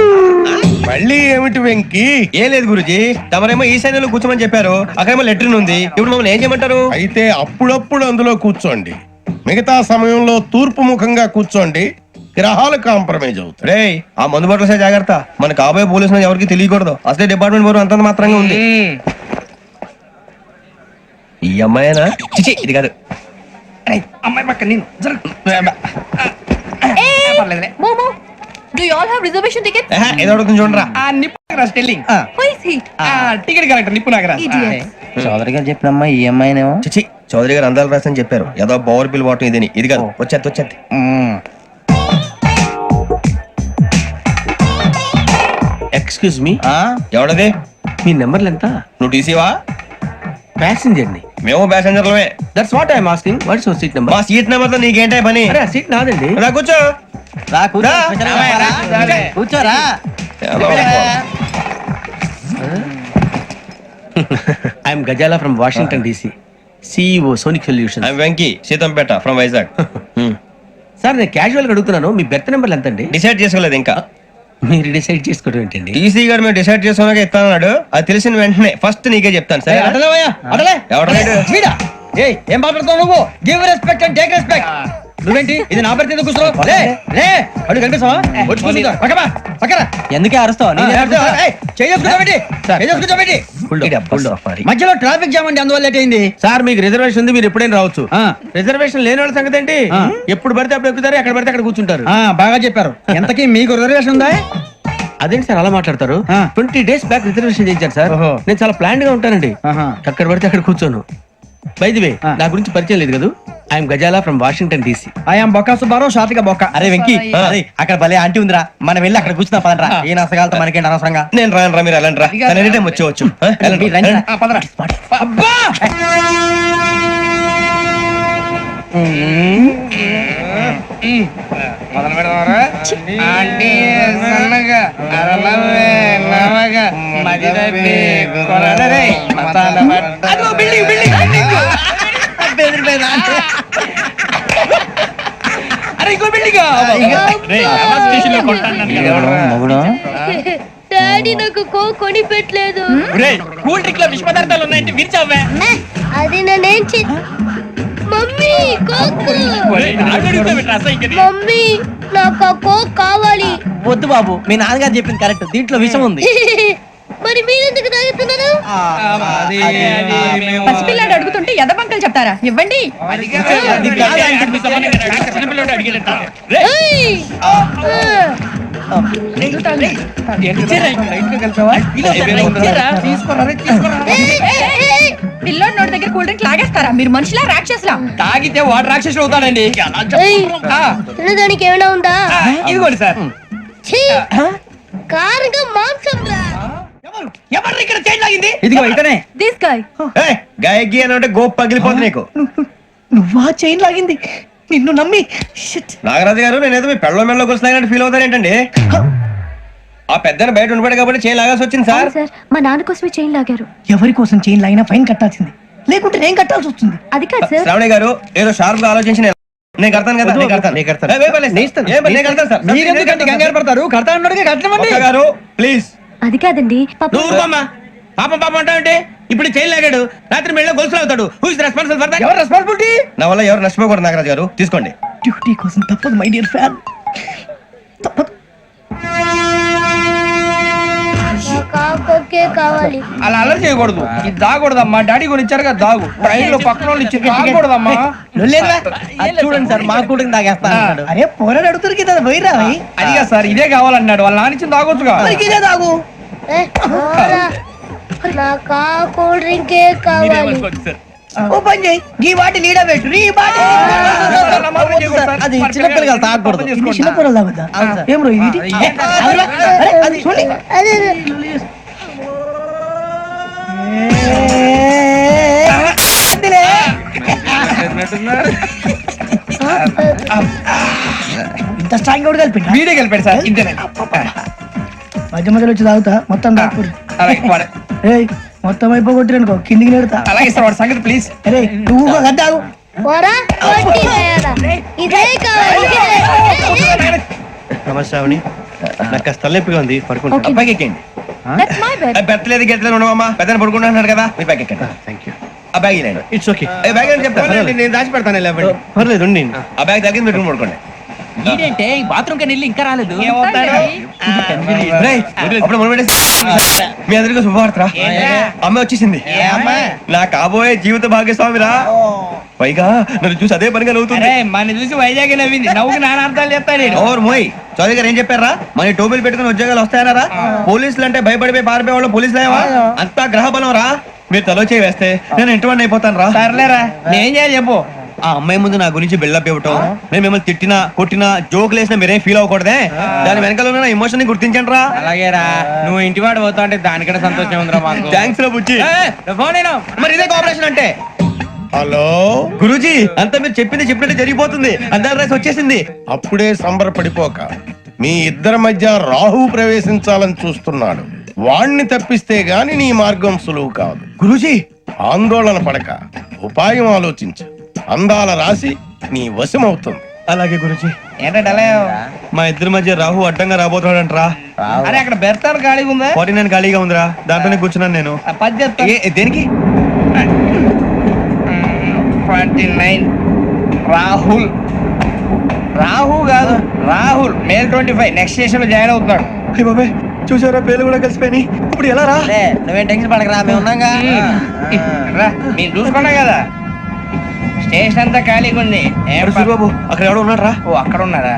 మళ్ళీ ఏమిటి వెంకీ? ఏం లేదు గురుజీ, తమరేమో ఈశాన్యంలో కూర్చోమని చెప్పారు, అక్కడేమో లెటర్ ఉంది. ఇప్పుడు మమ్మల్ని ఏం చేయమంటారు? అయితే అప్పుడప్పుడు అందులో కూర్చోండి, మిగతా సమయంలో తూర్పు ముఖంగా కూర్చోండి. గ్రహాలు కాంప్రమైజ్ అవుతాయి. రే ఆ మందు బట్టలసే జాగ్రత్త. మన కాబోయే పోలీసులు ఎవరికి తెలియకూడదు. అసలే డిపార్ట్మెంట్ బోర్ అంతంత మాత్రంగా ఉంది. ఈ అమ్మాయినా? చిచి, ఇది కాదు. అమ్మాయి పక్క నేను Do you all have reservation tickets? ఏదో అడుగుతుంది చూడరా. ఆ నిప్పు Nagaraj telling Who is he? Ticket collector నిప్పు నాగరాజ్ Idiot. చౌదరి గారు చెప్పినమ్మా ఈ అమ్మాయినేమో. చిచి చౌదరి గారు అందాలు రాసని చెప్పారు. ఏదో బోర్ బిల్ వాటం ఇదని. ఇది కాదు, వచ్చేది. Excuse me, ఎవడది? మీ నెంబర్లు ఎంత? నువ్వు టీసీవా? ప్యాసింజర్ ని. మేము ప్యాసెంజర్లమే. That's what I'm asking. What's your seat number? మా సీట్ నెంబర్ తో నీకేంటే పని? అరే సీట్ నాదండి. రా కూర్చో. రా కూర్చో. రా. కూర్చోరా. I'm Ghazala from Washington DC, CEO Sonic Solution. I Venky Seethampeta from Vizag. Sir నేను క్యాజువల్ గా అడుగుతున్నాను, మీ బెర్త్ నెంబర్లు ఎంత అండి? డిసైడ్ చేసుకోలేదు ఇంకా. మీరు డిసైడ్ చేసుకోవడం ఏంటండి? టీసీ గారు మేము డిసైడ్ చేసుకున్నాక ఇస్తానన్నాడు. అది తెలిసిన వెంటనే ఫస్ట్ నీకే చెప్తాను. సరే వీడా? ఏయ్, ఏం మాట్లాడుతావు నువ్వు? Give respect and take respect. నువ్వేంటి ఇది నా పరిస్థితి కూర్చో. లే లే, అడుగు కనిపిస్తావా? వచ్చి కూర్చో. పక్కమా పక్కరా. ఎందుకే అరుస్తావు? మధ్యలో ట్రాఫిక్ జామ్ అండి, అందువల్ల లేట్ అయింది. సార్ మీకు రిజర్వేషన్ ఉంది, మీరు ఎప్పుడైనా రావచ్చు. రిజర్వేషన్ లేని వాళ్ళ సంగతి ఏంటి? ఎప్పుడు పడితే అప్పుడు ఎక్కుతారు, ఎక్కడ పడితే అక్కడ కూర్చుంటారు. బాగా చెప్పారు. ఎంతకీ మీకు రిజర్వేషన్ ఉందా? అదేంటి సార్ అలా మాట్లాడతారు? 20 days బ్యాక్ రిజర్వేషన్ చేయించారు సార్. నేను చాలా ప్లాన్ గా ఉంటానండి. అక్కడ పడితే అక్కడ కూర్చోను. బై ది వే, నా గురించి పరిచయం లేదు కదా. I'm Ghazala from Washington DC. I'm Bokka Subbarao, షాతిక బొక్క. అరే వెంకీ, అక్కడ భలే ఆంటీ ఉందిరా, మనం వెళ్ళి అక్కడ కూర్చున్నా పదరా. ఏ నసగాలతో మనకేంటి అనవసరంగా. నేను రాను రా, మీరు వెళ్ళండి రా. తను ఎనీ టైం వచ్చేవచ్చు. అబ్బా మొదలు పెడదామరా? ఆంటీ సన్నగా అరలవే నవగా మదిరపి కొరడరే మతాల అదిగో బిల్డింగ్ బిల్డింగ్ బిల్డింగ్. అరే ఇంకో బిల్డింగ్. డాడీ నాకు కొని పెట్టలేదు. కూల్ డ్రింక్ లో విష పదార్థాలు ఉన్నాయంటే విరిచావే. అది నేనేం మమ్మీ కోక్. మమ్మీ నాకు ఆ కోక్ కావాలి. వద్దు బాబు, మీ నాన్నగారు చెప్పింది కరెక్ట్, దీంట్లో విషయం ఉంది. మరి మీరెందుకు తాగుతున్నారు? పసిపిల్లాడు అడుగుతుంటే ఎదబంకలు చెప్తారా? ఇవ్వండి. పిల్లోడి నోటి దగ్గర కూల్ డ్రింక్ లాగేస్తారా? మీరు మనుషులా రాక్షసులా? తాగితే వాడు రాక్షసుడు అవుతాడండి. తినడానికి ఏమైనా ఉందా? ఇదిగోండి సార్. కారుగా మాంసం రా. ఎవరు ఇక్కడ చైన్ లాగింది? ఇదిగో ఇతనే. This guy. గాయకి అని అంటే గోప్ పగిలిపోతుంది నీకు. నువ్వా చైన్ లాగింది? నిన్ను నమ్మి. నాగరాజు గారు, నేనేదో మీ పెళ్ళ మెళ్ళ గురిసినట్టు ఫీల్ అవుతారు ఏంటండి? ఆ పెద్దని బయట ఉండిపోయాడు కాబట్టి చేయి లాగాల్సి వచ్చింది సార్. సార్, మా నాన్న కోసమే చైన్ లాగారు. ఎవరి కోసం చైన్ లాగినా ఫైన్ కట్టాల్సింది, లేకుంటే నేను కట్టాల్సి వస్తుంది. అది కాదు సార్. శ్రావణి గారు ఏదో షార్ప్ గా ఆలోచించి నేను కడతాను కదా. నేను కడతాను. నేను కడతాను సార్. మీరెందుకంటే కంగారు పడతారు? కడతా అన్నాడుగా, కట్టమండి. గారు ప్లీజ్. అది కాదండి. నువ్వు ఊరుకోమ్మా. పాపం పాపం అంటావంటే ఇప్పుడు చైన్ లాగాడు, రాత్రి మెళ్ళ గొలుసులు అవుతాడు. Who is responsible for that? ఎవరు రెస్పాన్సిబిలిటీ? నా వల్ల ఎవరు నష్టపోకూడదు నాగరాజు గారు, తీసుకోండి. డ్యూటీ కోసం తప్పదు మై డియర్ ఫ్యాన్, తప్పదు. కావాలి. అలా అల్లరి చేయకూడదు. ఇది దాగకూడదమ్మా. డాడీ కొని ఇచ్చారు కదా దాగు. ట్రైన్ లో పక్కన వాళ్ళు ఇచ్చి దాగకూడదమ్మా. చూడండి సార్, మా కూడా తాగేస్తా. అరే పోరాడు అడుగుతారు కదా, పోయిరా. అదిగా సార్, ఇదే కావాలన్నాడు. వాళ్ళ నాన్న ఇచ్చింది తాగొచ్చుగా. ఇదే తాగు. నాకు కూల్ డ్రింకే కావాలి. ఓ పని చేయి, ఈ బాటి లీడ పెట్టు. ఈ బాటి అది చిన్నపిల్లలు తాగకూడదు. చిన్నపిల్లలు తాగుతా. ఏం రో ఇది? అది చూడండి. ఇంత స్ట్రాంగ్ కూడా కలిపి వీడే కలిపాడు సార్. ఇంతేనే. మధ్య మధ్యలో వచ్చి తాగుతా, మొత్తం తాగకూడదు. ఏయ్, మొత్తం అయిపోగొట్టిరనుకో కిందికి నేడుతా. అలాగే సార్, వాడి సంగతి ప్లీజ్. అరే నువ్వు తాగు. ఇదే కావాలి. నమస్కారం. నాకు కాస్త తలెప్పిగా ఉంది, పడుకుంటా. అబ్బాయికి ఎక్కండి. పెట్టలేదు గెట్టలేదు ఉండవమ్మా. పెద్దని పడుకుంటున్నాడు కదా, మీ బ్యాగ్ ఎక్కండి. Thank you. ఆ బ్యాగ్ ఇలాండి. It's okay. బ్యాగ్ అని చెప్తాను, నేను దాచి పెడతాను. పర్లేదు ఉండి. ఆ బ్యాగ్ తగ్గింది పెట్టుకుని పడుకోండి. ఏంటంటే బాత్రూమ్ కని వెళ్ళి ఇంకా రాలేదు రేయ్, అప్పుడు మొదలు పెట్టేసి మీ అందరికీ శుభవార్తరా అమ్మ వచ్చేసింది నా కాబోయే జీవిత భాగ్యస్వామిరా పైగా నన్ను చూసి అదే పనిగా నవ్వుతుంది మన చూసి వైజాగ్ నవ్వింది నవ్వుకి నాన్న అర్థాలు చెప్తాడు ఓర్ మోయ్ చౌదరి గారు ఏం చెప్పారా మన టోబీలు పెట్టుకుని ఉద్యోగాలు వస్తాయనరా పోలీసులు అంటే భయపడిపోయి పారిపోయే వాళ్ళు పోలీసులు ఏవా అంతా గ్రహ బలం రా మీరు తలో చేయి వేస్తే నేను ఇంటివాడిని అయిపోతాను రా సర్లేరా నేనేం చేయాలి చెప్పు ఆ అమ్మాయి ముందు నా గురించి బిల్డప్ ఇవ్వటం నేను మిమ్మల్ని తిట్టినా కొట్టినా జోకులు వేసినా మీరేం ఫీల్ అవ్వకూడదే దాని వెనకాల ఉన్న ఎమోషన్ ని గుర్తించండి రా అలాగేరా నువ్వు ఇంటి వాడు పోతా అంటే దానికంటే సంతోషం ఉందిరా మాకు థ్యాంక్స్ రా బుజ్జి ఫోన్ నేను మరి ఇదే కోఆపరేషన్ అంటే హలో గురూజీ అంతా మీరు చెప్పింది చెప్పినట్టు జరిగిపోతుంది అందాల రైస్ వచ్చేసింది అప్పుడే సంబరపడిపోక మీ ఇద్దరి మధ్య రాహు ప్రవేశించాలని చూస్తున్నాడు వాణ్ణి తప్పిస్తే గాని నీ మార్గం సులువు కాదు గురూజీ ఆందోళన పడక ఉపాయం ఆలోచించు అందాల రాశి నీ వశమవుతుంది అలాగే గురూజీ ఏంటంటే మా ఇద్దరి మధ్య రాహు అడ్డంగా రాబోతున్నాడంట్రా అరే అక్కడ బెర్తాను ఖాళీగా ఉందా 49 ఖాళీగా ఉందిరా దాంట్లోనే కూర్చున్నాను నేను పది చెప్తా దేనికి 29 రాహుల్ రాహు కాదు రాహుల్ మే 25 నెక్స్ట్ స్టేషన్ లో జాయిన్ అవుతున్నాడు అయ్య బాబాయ్ చూసారా పేర్లు కూడా కలిసిపోయినాయి ఇప్పుడు ఎలా రా నువ్వేం టెన్షన్ పడకరా మేము ఉన్నాగా రా మీరు చూసుకున్నా కదా స్టేషన్ అంతా ఖాళీగా ఉంది బాబు అక్కడ ఎవడో ఉన్నాడు రా ఓ అక్కడ ఉన్నారా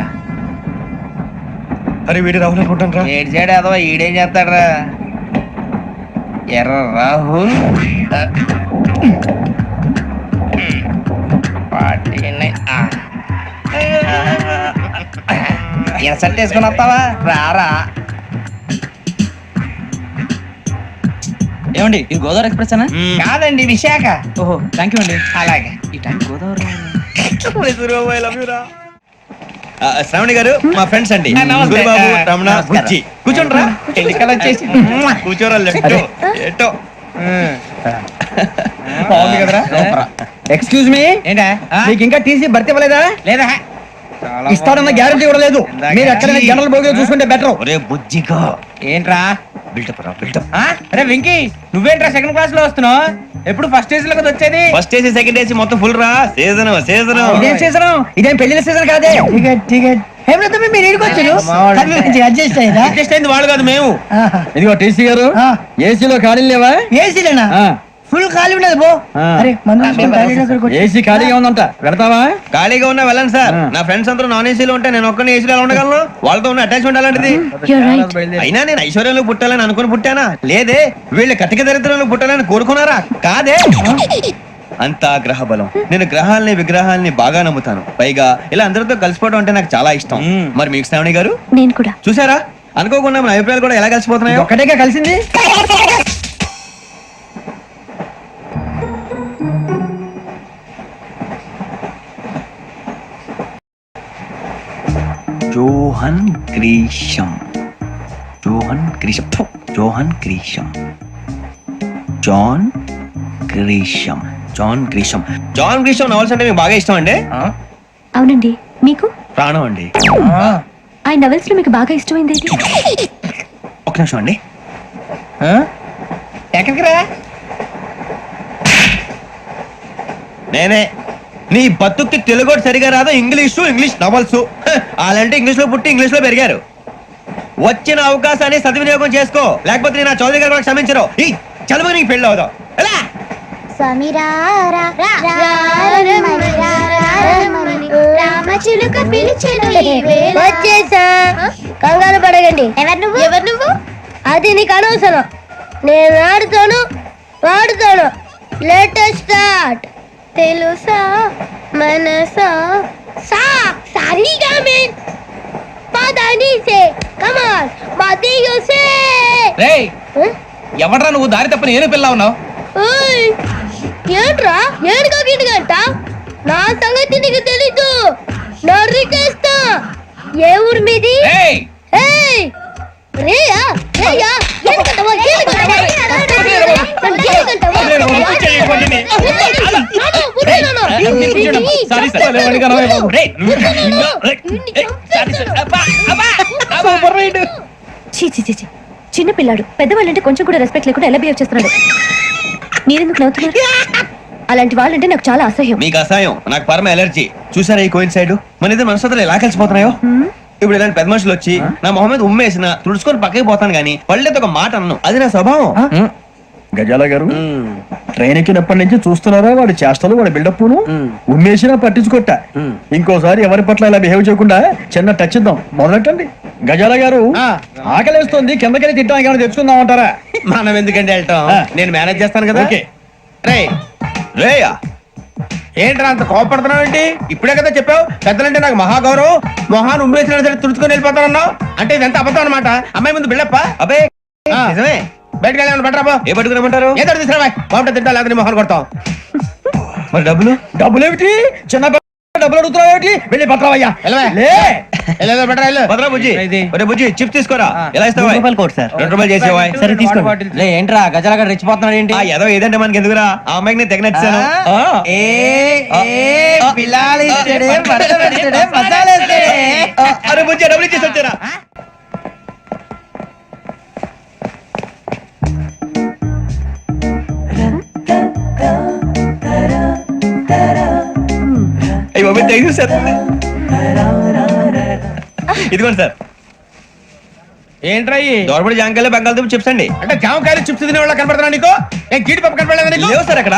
అరే వీడి రాహుల్ అనుకుంటాను రా ఏడు చేయడం అదో ఈడేం చేస్తాడరా ఎర్ర రాహుల్ 49 ఎసట్ వేసుకుని వస్తావా రారా ఏమండి ఇది గోదావరి ఎక్స్ప్రెస్ అనా కాదండి విశాఖ ఓహో థ్యాంక్ యూ అండి అలాగే ఈ టైం గోదావరి శ్రావణి గారు మా ఫ్రెండ్స్ అండి నమస్తే. గురుబాబు రమణ నమస్కారం. బుజ్జి కూర్చోండి రా ఎన్నికలు వచ్చేసి కూర్చోరా లెఫ్ట్ ఎటో బాగుంది కదరా ఎక్స్క్యూజ్ మీ ఏంటా మీకు ఇంకా టీసీ భర్తీ ఇవ్వలేదా లేదా ఇస్తాడన్న గ్యారంటీ కూడా లేదు మీరు ఎక్కడైనా జనరల్ బోగిలో చూసుకుంటే బెటర్ ఒరే బుజ్జిగా ఏంట్రా బిల్డప్ రా బిల్డప్ అరే వెంకీ నువ్వేంట్రా సెకండ్ క్లాస్ లో వస్తున్నావు ఎప్పుడు ఫస్ట్ ఏజ్ లో కదా వచ్చేది ఫస్ట్ ఏసీ సెకండ్ ఏసీ మొత్తం ఫుల్ రా సీజన్ సీజన్ ఇదేం సీజన్ ఇదేం పెళ్లిన సీజన్ కాదే టికెట్ టికెట్ మీరు ఇడికొచ్చారు అడ్జస్ట్ అయ్యారా అడ్జస్ట్ అయింది వాళ్ళు కాదు మేము ఇదిగో టీసీ గారు ఏసీలో ఖాళీ లేవా ఏసీలేనా ఫుల్ ఖాళీ ఉండదు బో అరే ఏసీ ఖాళీగా ఉందంట పెడతావా ఖాళీగా ఉన్నా వెళ్ళండి సార్ నా ఫ్రెండ్స్ అందరూ నాన్ ఏసీలో ఉంటే నేను ఒక్కనే ఏసీలో ఎలా ఉండగలను వాళ్ళతో ఉన్న అటాచ్మెంట్ అలాంటిది అయినా నేను ఐశ్వర్యంలో పుట్టాలని అనుకుని పుట్టానా లేదే వీళ్ళు కటిక దరిద్రంలో పుట్టాలని కోరుకున్నారా కాదే అంతా గ్రహ బలం నేను గ్రహాలని విగ్రహాలని బాగా నమ్ముతాను పైగా ఇలా అందరితో కలిసిపోవడం అంటే నాకు చాలా ఇష్టం మరి మీకు శ్రావణి గారు నేను కూడా చూసారా అనుకోకుండా మన అభిప్రాయాలు కూడా ఎలా కలిసిపోతున్నాయో ఒక్కటేగా కలిసింది జోహన్ గ్రీషం జోహన్ గ్రీషం ఫు, John Grisham John Grisham John Grisham John Grisham novels అంటే మీకు బాగా ఇష్టం అండి అవునండి మీకు ప్రాణం అండి ఆ నవెల్స్ లో మీకు బాగా ఇష్టమైంది ఏది? ఒక నిమిషం అండి ఎక్కడికి రా నేనే నీ బతుక్కి తెలుగు సరిగా రాదు ఇంగ్లీష్ నవల్స్ అలాంటి ఇంగ్లీష్ లో పుట్టి ఇంగ్లీష్ లో పెరిగారు వచ్చిన అవకాశాన్ని సద్వినియోగం చేసుకో లేకపోతే నేను నా చౌదరి గారు కూడా క్షమించరు ఈ చదువు నీకు పెళ్ళి అవుదాం ఎలా వచ్చేసా కంగారు పడగండి ఎవరు నువ్వు అది నీకు అనవసరం నేను ఆడుతాను వాడుతాను లేటెస్ట్ స్టార్ట్ తెలుసా మనసా సా సారీగా మీన్ పదని సే కమాన్ మదియో సే రేయ్ ఎవడ్రా నువ్వు దారి తప్పని ఏను పిల్ల ఉన్నావు ఓయ్ ఏంట్రా ఏడుగా గిట్టుగంట నా సంగతి నీకు తెలీదు నరికేస్తా ఏ ఊరు మీది ఏయ్ ఏయ్ రేయా రేయా ఎందుకంటావా చీ చీ చీ చీ. చిన్న పిల్లాడు పెద్దవాళ్ళంటే కొంచెం కూడా రెస్పెక్ట్ లేకుండా ఎలా బిహేవ్ చేస్తున్నాడు మీరెందుకు నవ్వుతున్నారు అలాంటి వాళ్ళంటే నాకు చాలా అసహ్యం. మీకు అసహాయం, నాకు పరమ ఎలర్జీ. చూసారా ఈ కోయిన్ సైడ్ మన ఇద్దరు మనసులో ఎలా కలిసిపోతున్నాయో. ఇప్పుడు ఇలాంటి పెద్ద మనుషులు వచ్చి నా మొహం మీద ఉమ్మేసిన తుడుచుకొని పక్కకి పోతాను గానీ పళ్ళేతో ఒక మాట అన్ను, అది నా స్వభావం. గజాల గారు ట్రైన్ ఎక్కినప్పటి నుంచి చూస్తున్నారా వాడి చేష్టలు, వాడి బిల్డప్ ఉమ్మేసినా పట్టించుకోట. ఇంకోసారి ఎవరి పట్ల ఇలా బిహేవ్ చేయకుండా చిన్న టచ్ ఇద్దాం, మొదలెట్టండి. గజాల గారు ఆకలేస్తుంది, కిందకెళ్ళి తింటానికి ఏమైనా తెచ్చుకుందాం అంటారా? మనం ఎందుకంటే వెళ్తాం, నేను మేనేజ్ చేస్తాను కదా. ఓకే. రేయా ఏంట్రా అంత కోపడుతున్నావు ఏంటి? ఇప్పుడే కదా చెప్పావు పెద్దలంటే నాకు మహాగౌరవం, మొహాన్ని ఉమ్మేసిన సరే తుడుచుకొని వెళ్ళిపోతానన్నావు. అంటే ఇదంతా అబద్ధం అనమాట. అమ్మాయి ముందు బిళ్ళప్ప. అబ్బే నిజమే. బయటకు వెళ్ళామని బట్రాబో. ఏ పట్టుకురమ్మంటారు? ఏదో తీసుకురా బాగుంటుంది, తింటా లేదా మొహాన్ని కొడతాం. మరి డబ్బులు? డబ్బులు ఏమిటి? చిన్న డబ్బులు అడుగుతున్నావు ఏమిటి? వెళ్ళి పట్టరావయ్యా. భద్రా బుజ్జి, ఒరే బుజ్జి చిప్స్ తీసుకోరా. ఎలా ఇస్తావా? Court sir. 2 రూపాయలు చేసేవా? సరే తీసుకోండి. ఏంట్రా గజాల గారు రెచ్చిపోతున్నాడు ఏంటి? ఏదో ఏదంటే మనకి ఎందుకురా, ఆ అమ్మాయికి నేను తెగ నచ్చాను. అరే బుజ్జి డబ్బులు ఇచ్చేసి వచ్చారా? అయ్యో సార్, ఇదిగోండి సార్. ఏంట్రా దోరబడి జామకాయలు బంగాళదుంప చిప్స్ అండి. అంటే జామకాయలు చిప్స్ తినే వాళ్ళ కనపడుతున్నా నీకు? ఏం జీడిపప్పు కనపడలేదా నీకు? లేవు సార్ అక్కడ.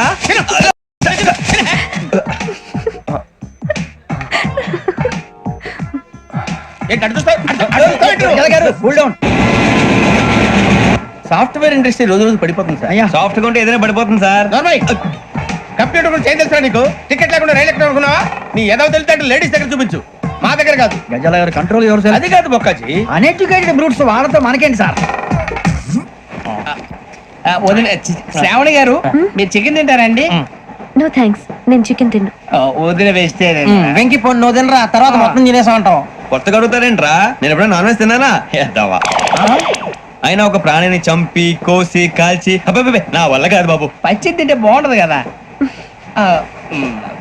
సాఫ్ట్వేర్ ఇండస్ట్రీ రోజు రోజు పడిపోతుంది సార్. సాఫ్ట్ గా ఉంటే ఏదైనా పడిపోతుంది సార్. కంప్యూటర్ గురించి ఏం తెలుసా నీకు? టికెట్ లేకుండా రైలు ఎక్కడ అనుకున్నావా? నీ ఏదో తెలితే లేడీస్ దగ్గర చూపించు, మా దగ్గర కాదు. గజాల గారు కంట్రోల్ ఎవరు సార్? అది కాదు బొక్కాజీ, అన్ఎడ్యుకేటెడ్ బ్రూట్స్ వాళ్ళతో మనకేంటి సార్? శ్రావణి గారు మీరు చికెన్ తింటారండి? నో థ్యాంక్స్, నేను చికెన్ తిన్ను. వదిన వేస్తే వెంకి పొన్ను నువ్వు తినరా, తర్వాత మొత్తం తినేసా ఉంటాం. కొత్తగా అడుగుతారేంట్రా? నేను ఎప్పుడైనా నాన్ వెజ్ తిన్నానా? ఎద్దావా. అయినా ఒక ప్రాణిని చంపి కోసి కాల్చి అబ్బే నా వల్ల కాదు బాబు. పచ్చి తింటే బాగుంటది కదా.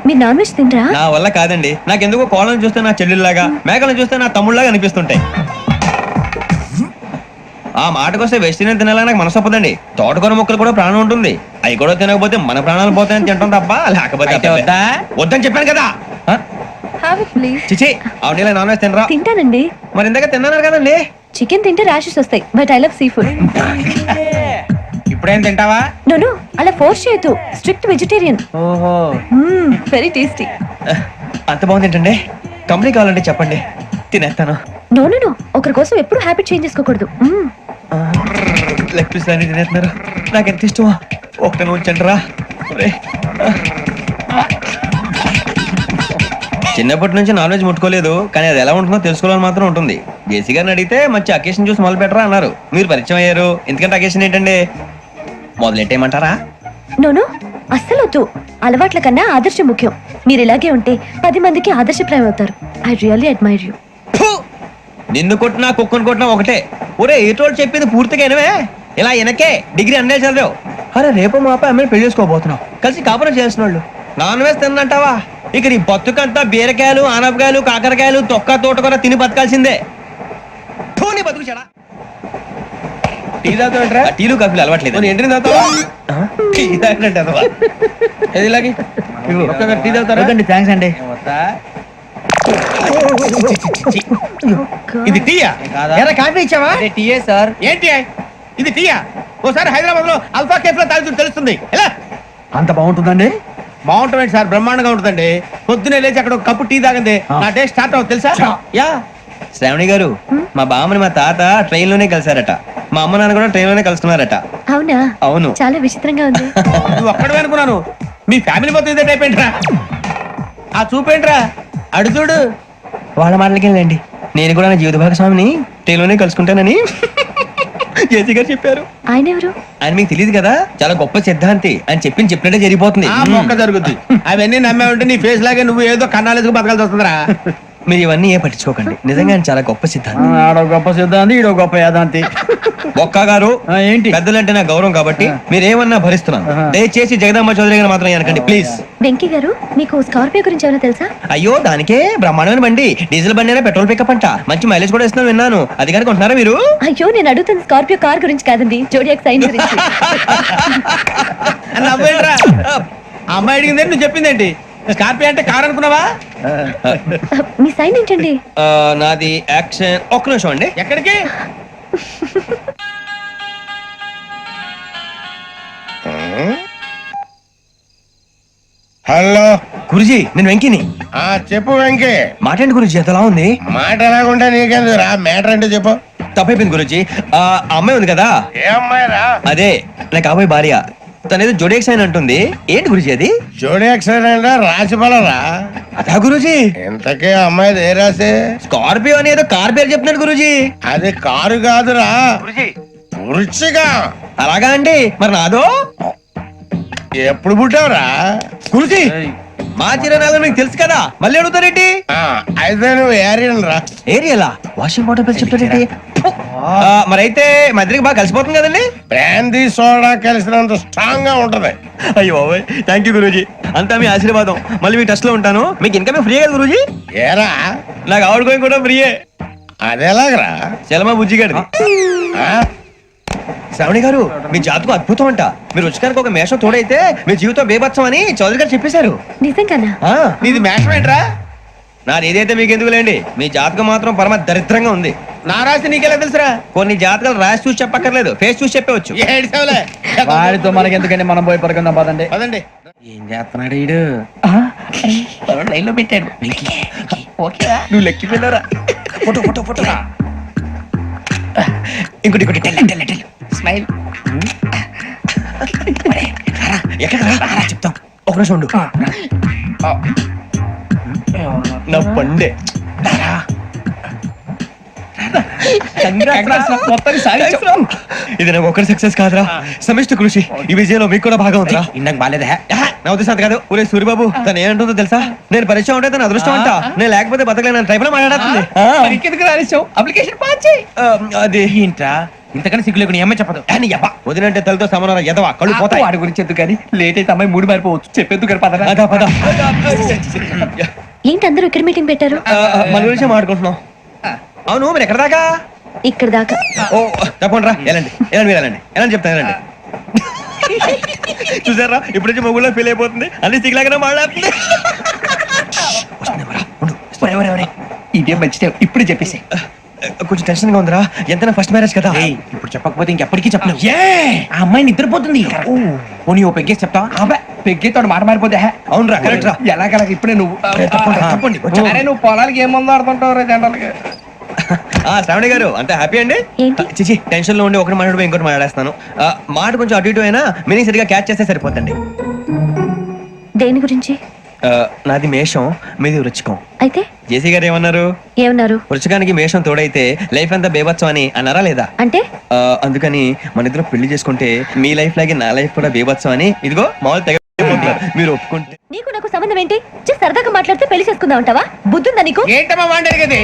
మీరు నాన్ వెజ్ తినరా? నా వల్ల కాదండి. నాకెందుకో కోళ్ళను చూస్తే నా చెల్లెల్లాగా, మేకలను చూస్తే నా తమ్ముళ్ళలాగా అనిపిస్తుంటాయి. ఆ మాటకొస్తే వెస్టిరియన్ తినాలని నాకు మనసు ఒప్పదండి. తోటకూర మొక్కలు కూడా ప్రాణం ఉంటుంది, అవి కూడా తినకపోతే మన ప్రాణాలు పోతాయని తింటాం తప్ప లేకపోతే వద్దని చెప్పాను కదా. చిచి అవునీ నాన్ వెజ్ తినరా? తింటానండి. మరి ఇందాక తిన్నాను కదండి. చికెన్ తింటే ర్యాషెస్ వస్తాయి, but I love sea food. ఇప్పుడేం తింటావా? నో అలా ఫోర్స్ చేయొద్దు, స్ట్రిక్ట్ వెజిటేరియన్. ఓహో, వెరీ టేస్టీ. అంత బాగుంది ఏంటండి? కంపెనీ కావాలంటే చెప్పండి, తినేస్తాను. నో ఒకరి కోసం ఎప్పుడు హ్యాబిట్ చేంజ్ చేసుకోకూడదు. లెగ్ పీస్ అన్ని తినేస్తున్నారు, నాకు ఎంత ఇష్టమో. ఒకటే ఉంచండి రా. చిన్నప్పటి నుంచి నాన్ వెజ్ ముట్టుకోలేదు, కానీ అది ఎలా ఉంటుందో తెలుసుకోవాలని మాత్రం ఉంటుంది. జేసీ గారిని అడిగితే మంచి అకేషన్ చూసి మొదలు పెట్టరా అన్నారు. మీరు పరిచయం అయ్యారు, ఎందుకంటే అకేషన్ ఏంటండి? మొదలెట్టేయమంటారా? నో అస్సలు వద్దు. అలవాట్ల కన్నా ఆదర్శం ముఖ్యం. మీరు ఇలాగే ఉంటే 10 మందికి ఆదర్శప్రాయం అవుతారు. I really admire you. నిన్ను కొట్టినా కుక్కను కొట్టినా ఒకటే. ఒరే ఏటోళ్ళు చెప్పింది పూర్తిగా వినవే. ఇలా వెనకే డిగ్రీ అన్నే చదివావు. అరే రేపు మా అబ్బాయి అమ్మాయిని పెళ్లి చేసుకోబోతున్నావు, కలిసి కాపురం చేసిన వాళ్ళు నాన్ వెజ్ తిన్నంటావా? ఇక నీ బతుకంతా బీరకాయలు, ఆనపకాయలు, కాకరకాయలు, తొక్క తోట కూడా తిని బతకాల్సిందే. నీ బతుకు చెడా. టీ తాగుతావంటరా? టీలు కాఫీలు అలవాట్లేదు. ఏంటి తాగుతావా? టీ తాగినట్టు అదవా. ఏది ఇలాగే టీ తాగుతారా? థ్యాంక్స్ అండి. ఇది టీయా? కాఫీ ఇచ్చావా? టీయే సార్. ఏంటి ఇది టీయా? ఓసారి హైదరాబాద్ లో అల్ఫా కేఫ్ లో తాగుతూ తెలుస్తుంది. ఎలా అంత బాగుంటుందండి? బాగుంటుంది సార్, బ్రహ్మాండంగా ఉంటుందండి. పొద్దునే లేచి అక్కడ ఒక కప్పు టీ తాగింది నా డే స్టార్ట్ అవుతుంది తెలుసా? యా శ్రావణి గారు, మా బామ్మని మా తాత ట్రైన్ లోనే కలిసారట, మా అమ్మ నాన్న కూడా ట్రైన్ లోనే కలుసుకున్నారట. అవునా? అవును. చాలా విచిత్రంగా ఉంది. నువ్వు ఒక్కడే అనుకున్నాను, మీ ఫ్యామిలీ మొత్తం ఇదే టైప్ ఏంట్రా? ఆ చూపేంట్రా అడు చూడు. వాళ్ళ మాటలకి వెళ్ళండి, నేను కూడా నా జీవిత భాగస్వామిని ట్రైన్ లోనే కలుసుకుంటానని జేసీ గారు చెప్పారు. ఆయన ఎవరు? ఆయన మీకు తెలియదు కదా, చాలా గొప్ప సిద్ధాంతి అని చెప్పినట్టే జరిగిపోతుంది. మొక్క జరుగుద్ది. అవన్నీ నమ్మే ఉంటే నీ ఫేస్ లాగే నువ్వు ఏదో కన్నాలేసుకు బతకాల్సి వస్తుందిరా. మీరు ఇవన్నీ ఏ పట్టించుకోకండి, నిజంగా ఆయన చాలా గొప్ప సిద్ధాంతి. ఆడో గొప్ప సిద్ధాంతి, ఈడో గొప్ప యాదాంతి. ఒక్క గారు ఏంటి? పెద్దలంటే నా గౌరవం కాబట్టి మీరేమన్నా భరిస్తున్నాను. దయచేసి జగదాంబ చౌదరి గారు మాత్రం అనకండి ప్లీజ్. వెంకీ గారు, మీకు స్కార్పియో గురించి ఏమైనా తెలుసా? అయ్యో దానికే బ్రహ్మాండమైన బండి, డీజిల్ బండి అయినా పెట్రోల్ పికప్ అంట, మంచి మైలేజ్ కూడా ఇస్తున్నాను విన్నాను. అది కనుక ఉంటున్నారా మీరు? అయ్యో నేను అడుగుతున్న స్కార్పియో కార్ గురించి కాదండి, జోడియాక్ సైన్ గురించి. ఆ అమ్మాయి అడిగింది నువ్వు చెప్పిందేంటి? స్కార్పియో అంటే కారు అనుకున్నావా? మీ సైన్ ఏంటండి? నాది యాక్షన్. ఒక్క నిమిషం అండి. ఎక్కడికి? హలో గురుజీ నేను వెంకిని. చెప్పు వెంకీ. మాట్లాడండి గురుజీ, ఎంతలా ఉంది? మాట ఎలాగుంటా నీకెందుకు రా, మ్యాటర్ అంటే చెప్పు. తప్పైపోయింది గురుజీ. ఆ అమ్మాయి ఉంది కదా, ఏ అమ్మాయి రా? అదే నా కాబోయే భార్య. తనేదో జోడేక్స్ అని అంటుంది. ఏంటి గురుజీ అది? జోడి యాక్సిడెంట్ రాసి పడరా? అదా గురుజీ. ఇంతకీ అమ్మాయి ఏ రాసి? స్కార్పియో అని ఏదో కార్ పేరు చెప్తున్నాడు గురుజీ. అది కారు కాదురా, వృచ్చిగా. అలాగా అండి, మరి నాదో? ఎప్పుడు పుట్టావురా? గురుజీ మా చిరనాలు మీకు తెలుసు కదా, మళ్ళీ అడుగుతారేంటి? అయితే నువ్వు ఏరియన్ రా. ఏరియలా? వాషింగ్ వాటర్ పేరు చెప్తారేంటి? మరైతే మా ఇద్దరికి బాగా కలిసిపోతుంది కదండి. బ్రాందీ సోడా కలిసినంత స్ట్రాంగ్ గా ఉంటది. అయ్యో థ్యాంక్ యూ గురూజీ, అంతా మీ ఆశీర్వాదం. మళ్ళీ మీ టచ్ లో ఉంటాను. మీకు ఇంకా ఫ్రీ కదా గురూజీ? ఏరా నాకు ఆవిడ గోయింగ్ కూడా ఫ్రీయే. అదేలాగరా? చలమా బుజ్జి గారిది. శ్రావణి గారు మీ జాతకు అద్భుతం అంట. మీరు రుచికానికి ఒక మేషం తోడైతే మీ జీవితం బేబత్సం అని చౌదరి గారు చెప్పేశారు. నిజంగానా? నీది మేషం ఏంట్రా? నాది ఏదైతే మీకు ఎందుకు లేండి, మీ జాతకం మాత్రం పరమ దరిద్రంగా ఉంది. నా రాసి నీకెలా తెలుసురా? కొన్ని జాతకాలు రాసి చూసి చెప్పక్కర్లేదు, ఫేస్ చూసి చెప్పవచ్చు. వాడితో మనకి ఎందుకండి, మనం పోయి పడుకుందాం పదండి. పదండి. ఏం చేస్తున్నాడు వీడు? లైన్ లో పెట్టాడు. నువ్వు లెక్కిపోయినారా? Photo photo photo. ఇంకోటి ఇంకోటి స్మైల్. ఎక్కడ చెప్తాం, ఒక నిమిషం ఉండు. నా పండే ఇది నాకు ఒకరి సక్సెస్ కాదురా, సమిష్టి కృషి. ఈ విజయంలో మీకు కూడా భాగం ఉందిరా. ఇందాక బాగాలేదా? నా ఉద్దేశం కాదు. ఊరే సూర్యబాబు తను ఏమంటుందో తెలుసా? నేను పరిచయం ఉంటే తన అదృష్టం అంట. నేను లేకపోతే బతకలేను టైప్ లో మాట్లాడుతుంది. అప్లికేషన్ పాస్ చేయి. అది ఏంట్రా ఇంతకన్నా సిగ్గు లేకుండా ఏమై చెప్పదు. వదినంటే తలతో సమానం ఎదవా, కళ్ళు పోతాయి. వాడి గురించి ఎందుకు కానీ లేట్ అయితే అమ్మాయి మూడు మారిపోవచ్చు. చెప్పేందుకు గారు పద. అదా పద. ఏంటి అందరూ ఇక్కడ మీటింగ్ పెట్టారు? మన గురించి మాట్లాడుకుంటున్నాం. అవును మీరు ఎక్కడ దాకా? ఇక్కడ దాకా. ఓ తప్పకుండా రా, వెళ్ళండి వెళ్ళండి, మీరు వెళ్ళండి వెళ్ళండి, చెప్తాను వెళ్ళండి. చూసారా ఇప్పుడు నుంచి మొగుల్లో ఫీల్ అయిపోతుంది, అన్ని సిగ్లాగానే మాట్లాడుతుంది. ఇదే మంచిదే, ఇప్పుడు చెప్పేసి. కొంచెం టెన్షన్ గా ఉందిరా, ఎంతైనా ఫస్ట్ మ్యారేజ్ కదా. ఇప్పుడు చెప్పకపోతే ఇంకెప్పటికీ చెప్పలేవు. ఆ అమ్మాయి నిద్రపోతుంది. పోనీ ఓ పెగ్గేసి చెప్తావా? పెగ్గేతో మాట మారిపోతే. అవునరా, కరెక్ట్ రా. ఎలాగలా ఇప్పుడే నువ్వు తప్పండి. నువ్వు పొలాలకి ఏం మందు ఆడుతుంటావు రా జనరల్ గా. శ్రావణి గారు అంతే హ్యాపీ అండి? చిచి టెన్షన్ లో ఉండి ఒకటి మాట్లాడిపోయి ఇంకోటి మాట్లాడేస్తాను. మాట కొంచెం అటు ఇటు అయినా మీనింగ్ సరిగా క్యాచ్ చేస్తే సరిపోతండి. దేని గురించి? నాది మేషం, మీది వృచ్చికం. అయితే జేసీ గారు ఏమన్నారు? ఏమన్నారు? వృచ్చికానికి మేషం తోడైతే లైఫ్ అంతా బేబత్సం అని అన్నారా లేదా? అంటే అందుకని మన ఇద్దరు పెళ్లి చేసుకుంటే మీ లైఫ్ లాగే నా లైఫ్ కూడా బేబత్సం అని ఇదిగో మామూలు తెగ మీరు ఒప్పుకుంటే. నీకు నాకు సంబంధం ఏంటి? సరదాగా మాట్లాడితే పెళ్లి చేసుకుందాం అంటావా? బుద్ధుందా నీకు? ఏంటమ్మా మాట్లాడేది?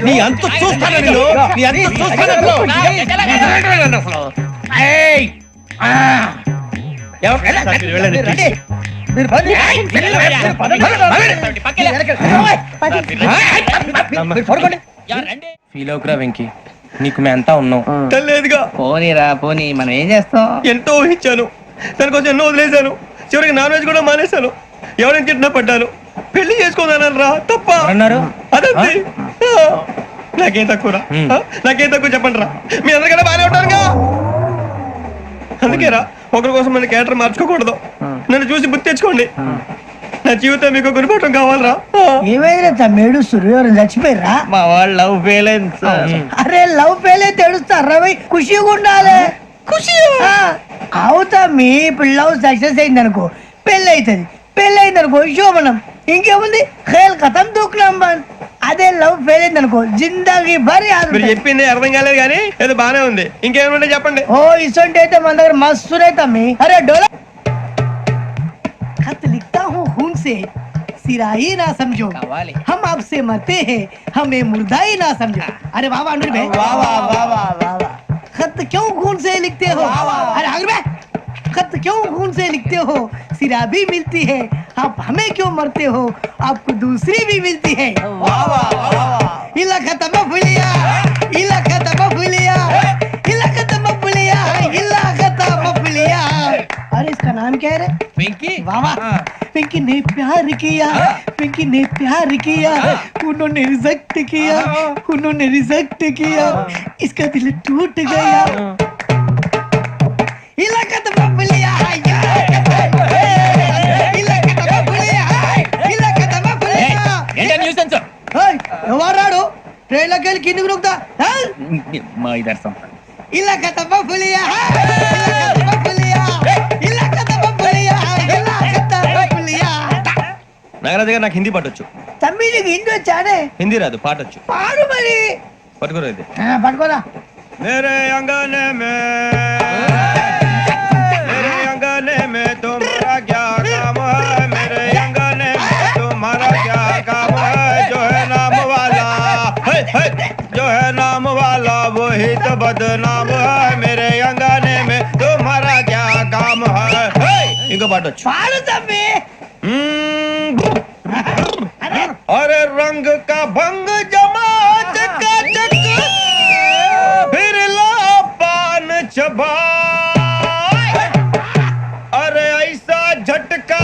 నీ అంత చూస్తాను, నీ అంత చూస్తాను. ఫీల్ అవుకురా వెంకీ, నీకు మేమంతా ఉన్నాం. లేదుగా పోనీరా పోనీ, మనం ఏం చేస్తాం? ఎంతో ఊహించాను, దానికోసం ఎన్నో వదిలేశాను. చివరికి నాన్ వెజ్ కూడా మానేశాను. ఎవరైనా తిట్టినా పడ్డాను. పెళ్లి చేసుకోదానని రా, తప్ప అన్నారు. అదంతే. నాకేం తక్కువ రా, నాకేం తక్కువ చెప్పండి రా. మీ అందరికన్నా బాగానే ఉంటారుగా. అందుకే రా, ఒకరి కోసం మన క్యారెక్టర్ మార్చుకోకూడదు. నన్ను చూసి గుర్తు తెచ్చుకోండి. నా జీవితం మీకు గురిపటం కావాలరా. ఏమైనా తమ్మేడు సూర్యవరం చచ్చిపోయిరా? మా వాళ్ళు లవ్ ఫెయిల్ అయింది సార్. అరే లవ్ ఫెయిల్ అయితే ఏడుస్తారా? ఖుషిగా ఉండాలి. ఖుషి అవుతా. మీ ఇప్పుడు లవ్ సక్సెస్ అయింది అనుకో, పెళ్ళి అవుతుంది. పెళ్ళి అయింది అనుకో శోభనం. ఇంకేముంది, ఖేల్ కథం దూకునాం బంద్. అదే లవ్ ఫెయిల్ అయింది అనుకో జిందాగీ భారీ. మీరు చెప్పింది అర్థం కాలేదు కానీ ఏదో బానే ఉంది. ఇంకేమైనా చెప్పండి. ఓ ఇసొంటి అయితే మన దగ్గర మస్తు తమ్మి. అరే డోలా खत लिखता हूँ खून से, सिरा ही ना समझो, हम आपसे मरते हैं, हमें मुर्दा ही ना समझो. अरे वाह वाह अनुर भाई, वाह वाह वाह वाह वाह. खत क्यों खून से लिखते हो? अरे अनुर भाई खत क्यों खून से लिखते हो? सिरा भी मिलती है, आप हमें क्यों मरते हो? आपको दूसरी भी मिलती है। इला खत्म फुलिया, इला खत्म फुलिया, इला खत्म फुलिया, इला खत्म फुलिया। अरे इसका नाम क्या है रे? पिंकी वाह वाह। पिंकी ने प्यार किया, पिंकी ने प्यार किया, उन्होंने रिजेक्ट किया, उन्होंने रिजेक्ट किया, इसका दिल टूट गया। इलाका तो बबलिया है, इलाका तो बबलिया है, इलाका तो बबलिया। ఏంటా న్యూసెన్స్ ఏయ్, ఎవరాడు ట్రైన్ లోకి వెళ్ళి కిందికి నొక్కుతా? మా ఇదర్శం ఇలాకా तो बबलिया है, इलाका तो बबलिया, इलाका तो बबलिया, इलाका तो बबलिया। నాగరాజు గారు నాకు హిందీ పాటొచ్చు. తమ్మి నీకు హిందీ వచ్చానే? హిందీ రాదు, పాటొచ్చు. పాడు మరి. పట్టుకోరు ఇది. పట్టుకోరా. मेरे अंगने में तुम्हारा क्या काम है? मेरे अंगने में तुम्हारा क्या काम है? जो है नाम वाला, जो है नाम वाला वही तो बदनाम है। मेरे अंगने में तुम्हारा क्या काम है? इनको पाटो. పాడు తమ్మి. अरे रंग का भंग जमा चकाचक, फिर ला पान चबा। अरे ऐसा झटका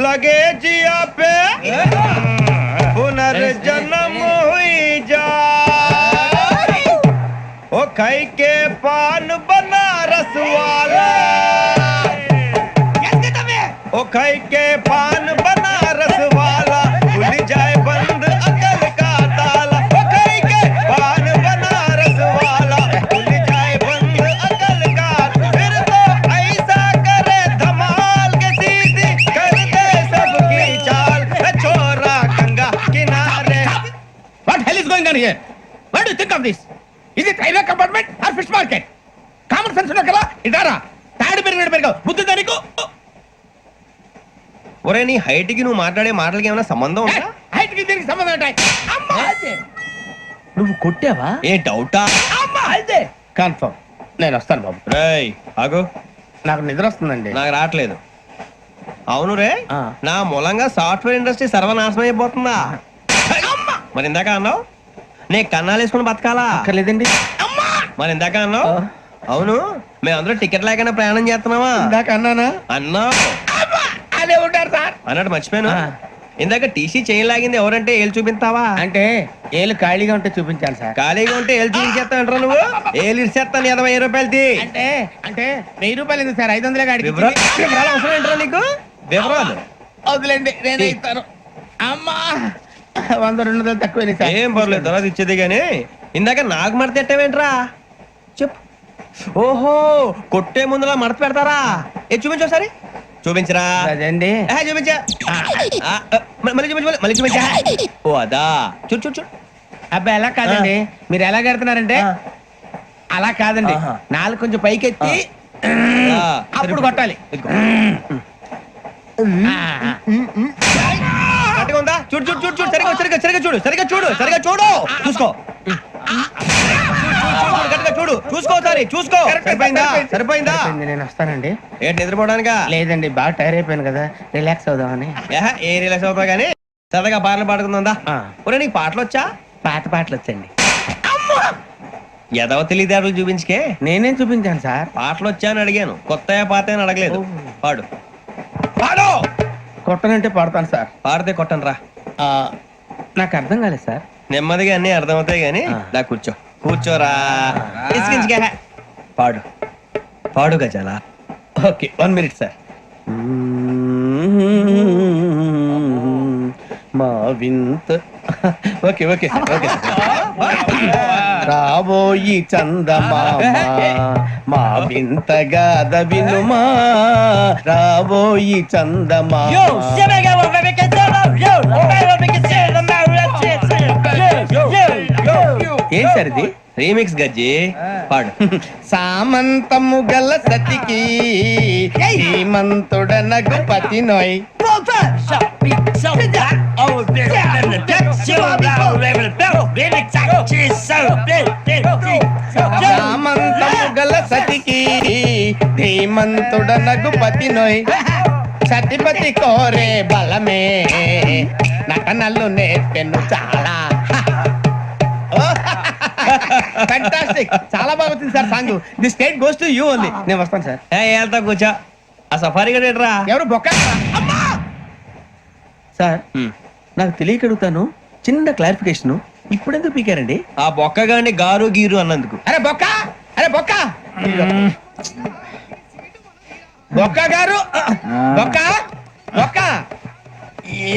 लगे जिया पे, पुनर्जन्म हुई जा। ओ खाई के पान बनारस वाला, ओ खाई के पान बनारस वाला, खुल जाए बंद अकल का ताला। ओ खाई के पान बनारस वाला, खुल जाए बंद अकल का। फिर तो ऐसा करे धमाल के सीधी कर दे सबकी चाल। छोरा गंगा किनारे। What hell is going on here? What do you think of this? Is it railway compartment or fish market? Common sense ఉన్నా కదా, ఇదారా తాడి పెరిగాడు బుద్ధి దానికి. ఒరే నీ హైట్ కి నువ్వు మాట్లాడే మాటలకి ఏమైనా సంబంధం ఉందా? హైట్ కి దీనికి సంబంధం ఉంటాయి. అమ్మా అదే నువ్వు కొట్టావా? ఏ డౌటా? అమ్మా అదే కన్ఫర్మ్. నేను వస్తాను బాబు. రేయ్ ఆగు, నాకు నిద్ర వస్తుందండి. నాకు రావట్లేదు. అవును రే, నా మూలంగా సాఫ్ట్వేర్ ఇండస్ట్రీ సర్వనాశనం అయిపోతుందా? మరి ఇందాక అన్నావు నే కన్నాలు వేసుకుని బతకాలా? లేదండి. మరి ఇందాక అన్నావు అవును మేమందరూ టికెట్ లేకుండా ప్రయాణం చేస్తున్నావా? ఇందాక అన్నానా? అన్నావు. అదే ఉంటారు సార్. అన్నట్టు మర్చిపోయాను, ఇందాక టీసీ చేయి లాగింది ఎవరంటే ఏళ్ళు చూపిస్తావా? అంటే ఏళ్ళు ఖాళీగా ఉంటే చూపించాలి సార్. ఖాళీగా ఉంటే ఏళ్ళు చూపించేస్తానంటారా నువ్వు? ఏళ్ళు ఇచ్చేస్తాను 20 రూపాయలది. అంటే అంటే 1000 రూపాయలు ఎందుకు సార్? 500 గాడికి వివరాలు అవసరం ఏంట్రా నీకు? వివరాలు వదిలేండి, నేనే ఇస్తాను. అమ్మా 100 200 తక్కువ సార్. ఏం పర్లేదు, తర్వాత ఇచ్చేది కానీ ఇందాక నాకు మడత ఎట్టవేంట్రా చెప్పు. ఓహో, కొట్టే ముందులా మడత పెడతారా? ఏ చూపించు ఒకసారి. చూపించరా? అదండి. చూపించా. మళ్ళీ చూపించు, మళ్ళీ చూపించా. ఓ అదా, చూడు చూడు చూడు. అబ్బాయి ఎలా కాదండి, మీరు ఎలా కడుతున్నారంటే అలా కాదండి, నాలుగు కొంచెం పైకెత్తి అప్పుడు కొట్టాలి. కరెక్ట్గా ఉందా? చూడు చూడు చూడు చూడు, సరిగా సరిగా సరిగా చూడు, సరిగా చూడు, సరిగా చూడు, చూసుకో. కరెక్ట్గా చూడు, చూసుకో, సరే చూసుకో. సరిపోయిందా? సరిపోయిందా? నేను వస్తానండి. ఏంటి నిద్రపోవడానికా? లేదండి, బాగా టైర్ అయిపోయాను కదా, రిలాక్స్ అవుదామని. ఏ రిలాక్స్ అవుతావు కానీ సరదాగా పాటలు పాడుకుందా? ఒరే నీకు పాటలు వచ్చా? పాత పాటలు వచ్చండి. ఎదవ తెలివితేటలు చూపించుకే. నేనేం చూపించాను సార్? పాటలు వచ్చా అని అడిగాను, కొత్త పాత అని అడగలేదు. పాడు పాడు. కొట్టనంటే పడతాను సార్. పాడితే కొట్టను రా. నాకు అర్థం కాలేదు సార్. నెమ్మదిగా అన్ని అర్థమవుతాయి కానీ దా కూర్చో. కూర్చోరా. పాడు పాడు గజాల. Okay, 1 minute sir. మా వింత. Okay okay sir, okay sir. రాబోయి చందమామ మా వింత గాథ వినుమా, రాబోయి చందమామ. ఏం సార్ ఇది? రీమిక్స్ గజ్జి. పాడు. సామంతము గల సతికి హేమంతుడనగు పతి నోయ్. సామంతము గల సతికి ధీమంతుడనగు పతి నోయ్ సతిపతి కోరే బలమే నటనలు నేర్పెను చాలా ఫ్యాంటాస్టిక్ చాలా బాగా వచ్చింది sir song the state goes to you only నేను వస్తాను సార్ వెళ్తా కూర్చో ఆ సఫారీ గడేట్రా ఎవరు బొక్క సార్ నాకు తెలియక అడుగుతాను చిన్న క్లారిఫికేషన్ ఇప్పుడెందుకు పీకారండి ఆ బొక్క గాని గారు గీరు అన్నందుకు. అరే బొక్క అరే బొక్క బొక్క గారు బొక్క బొక్క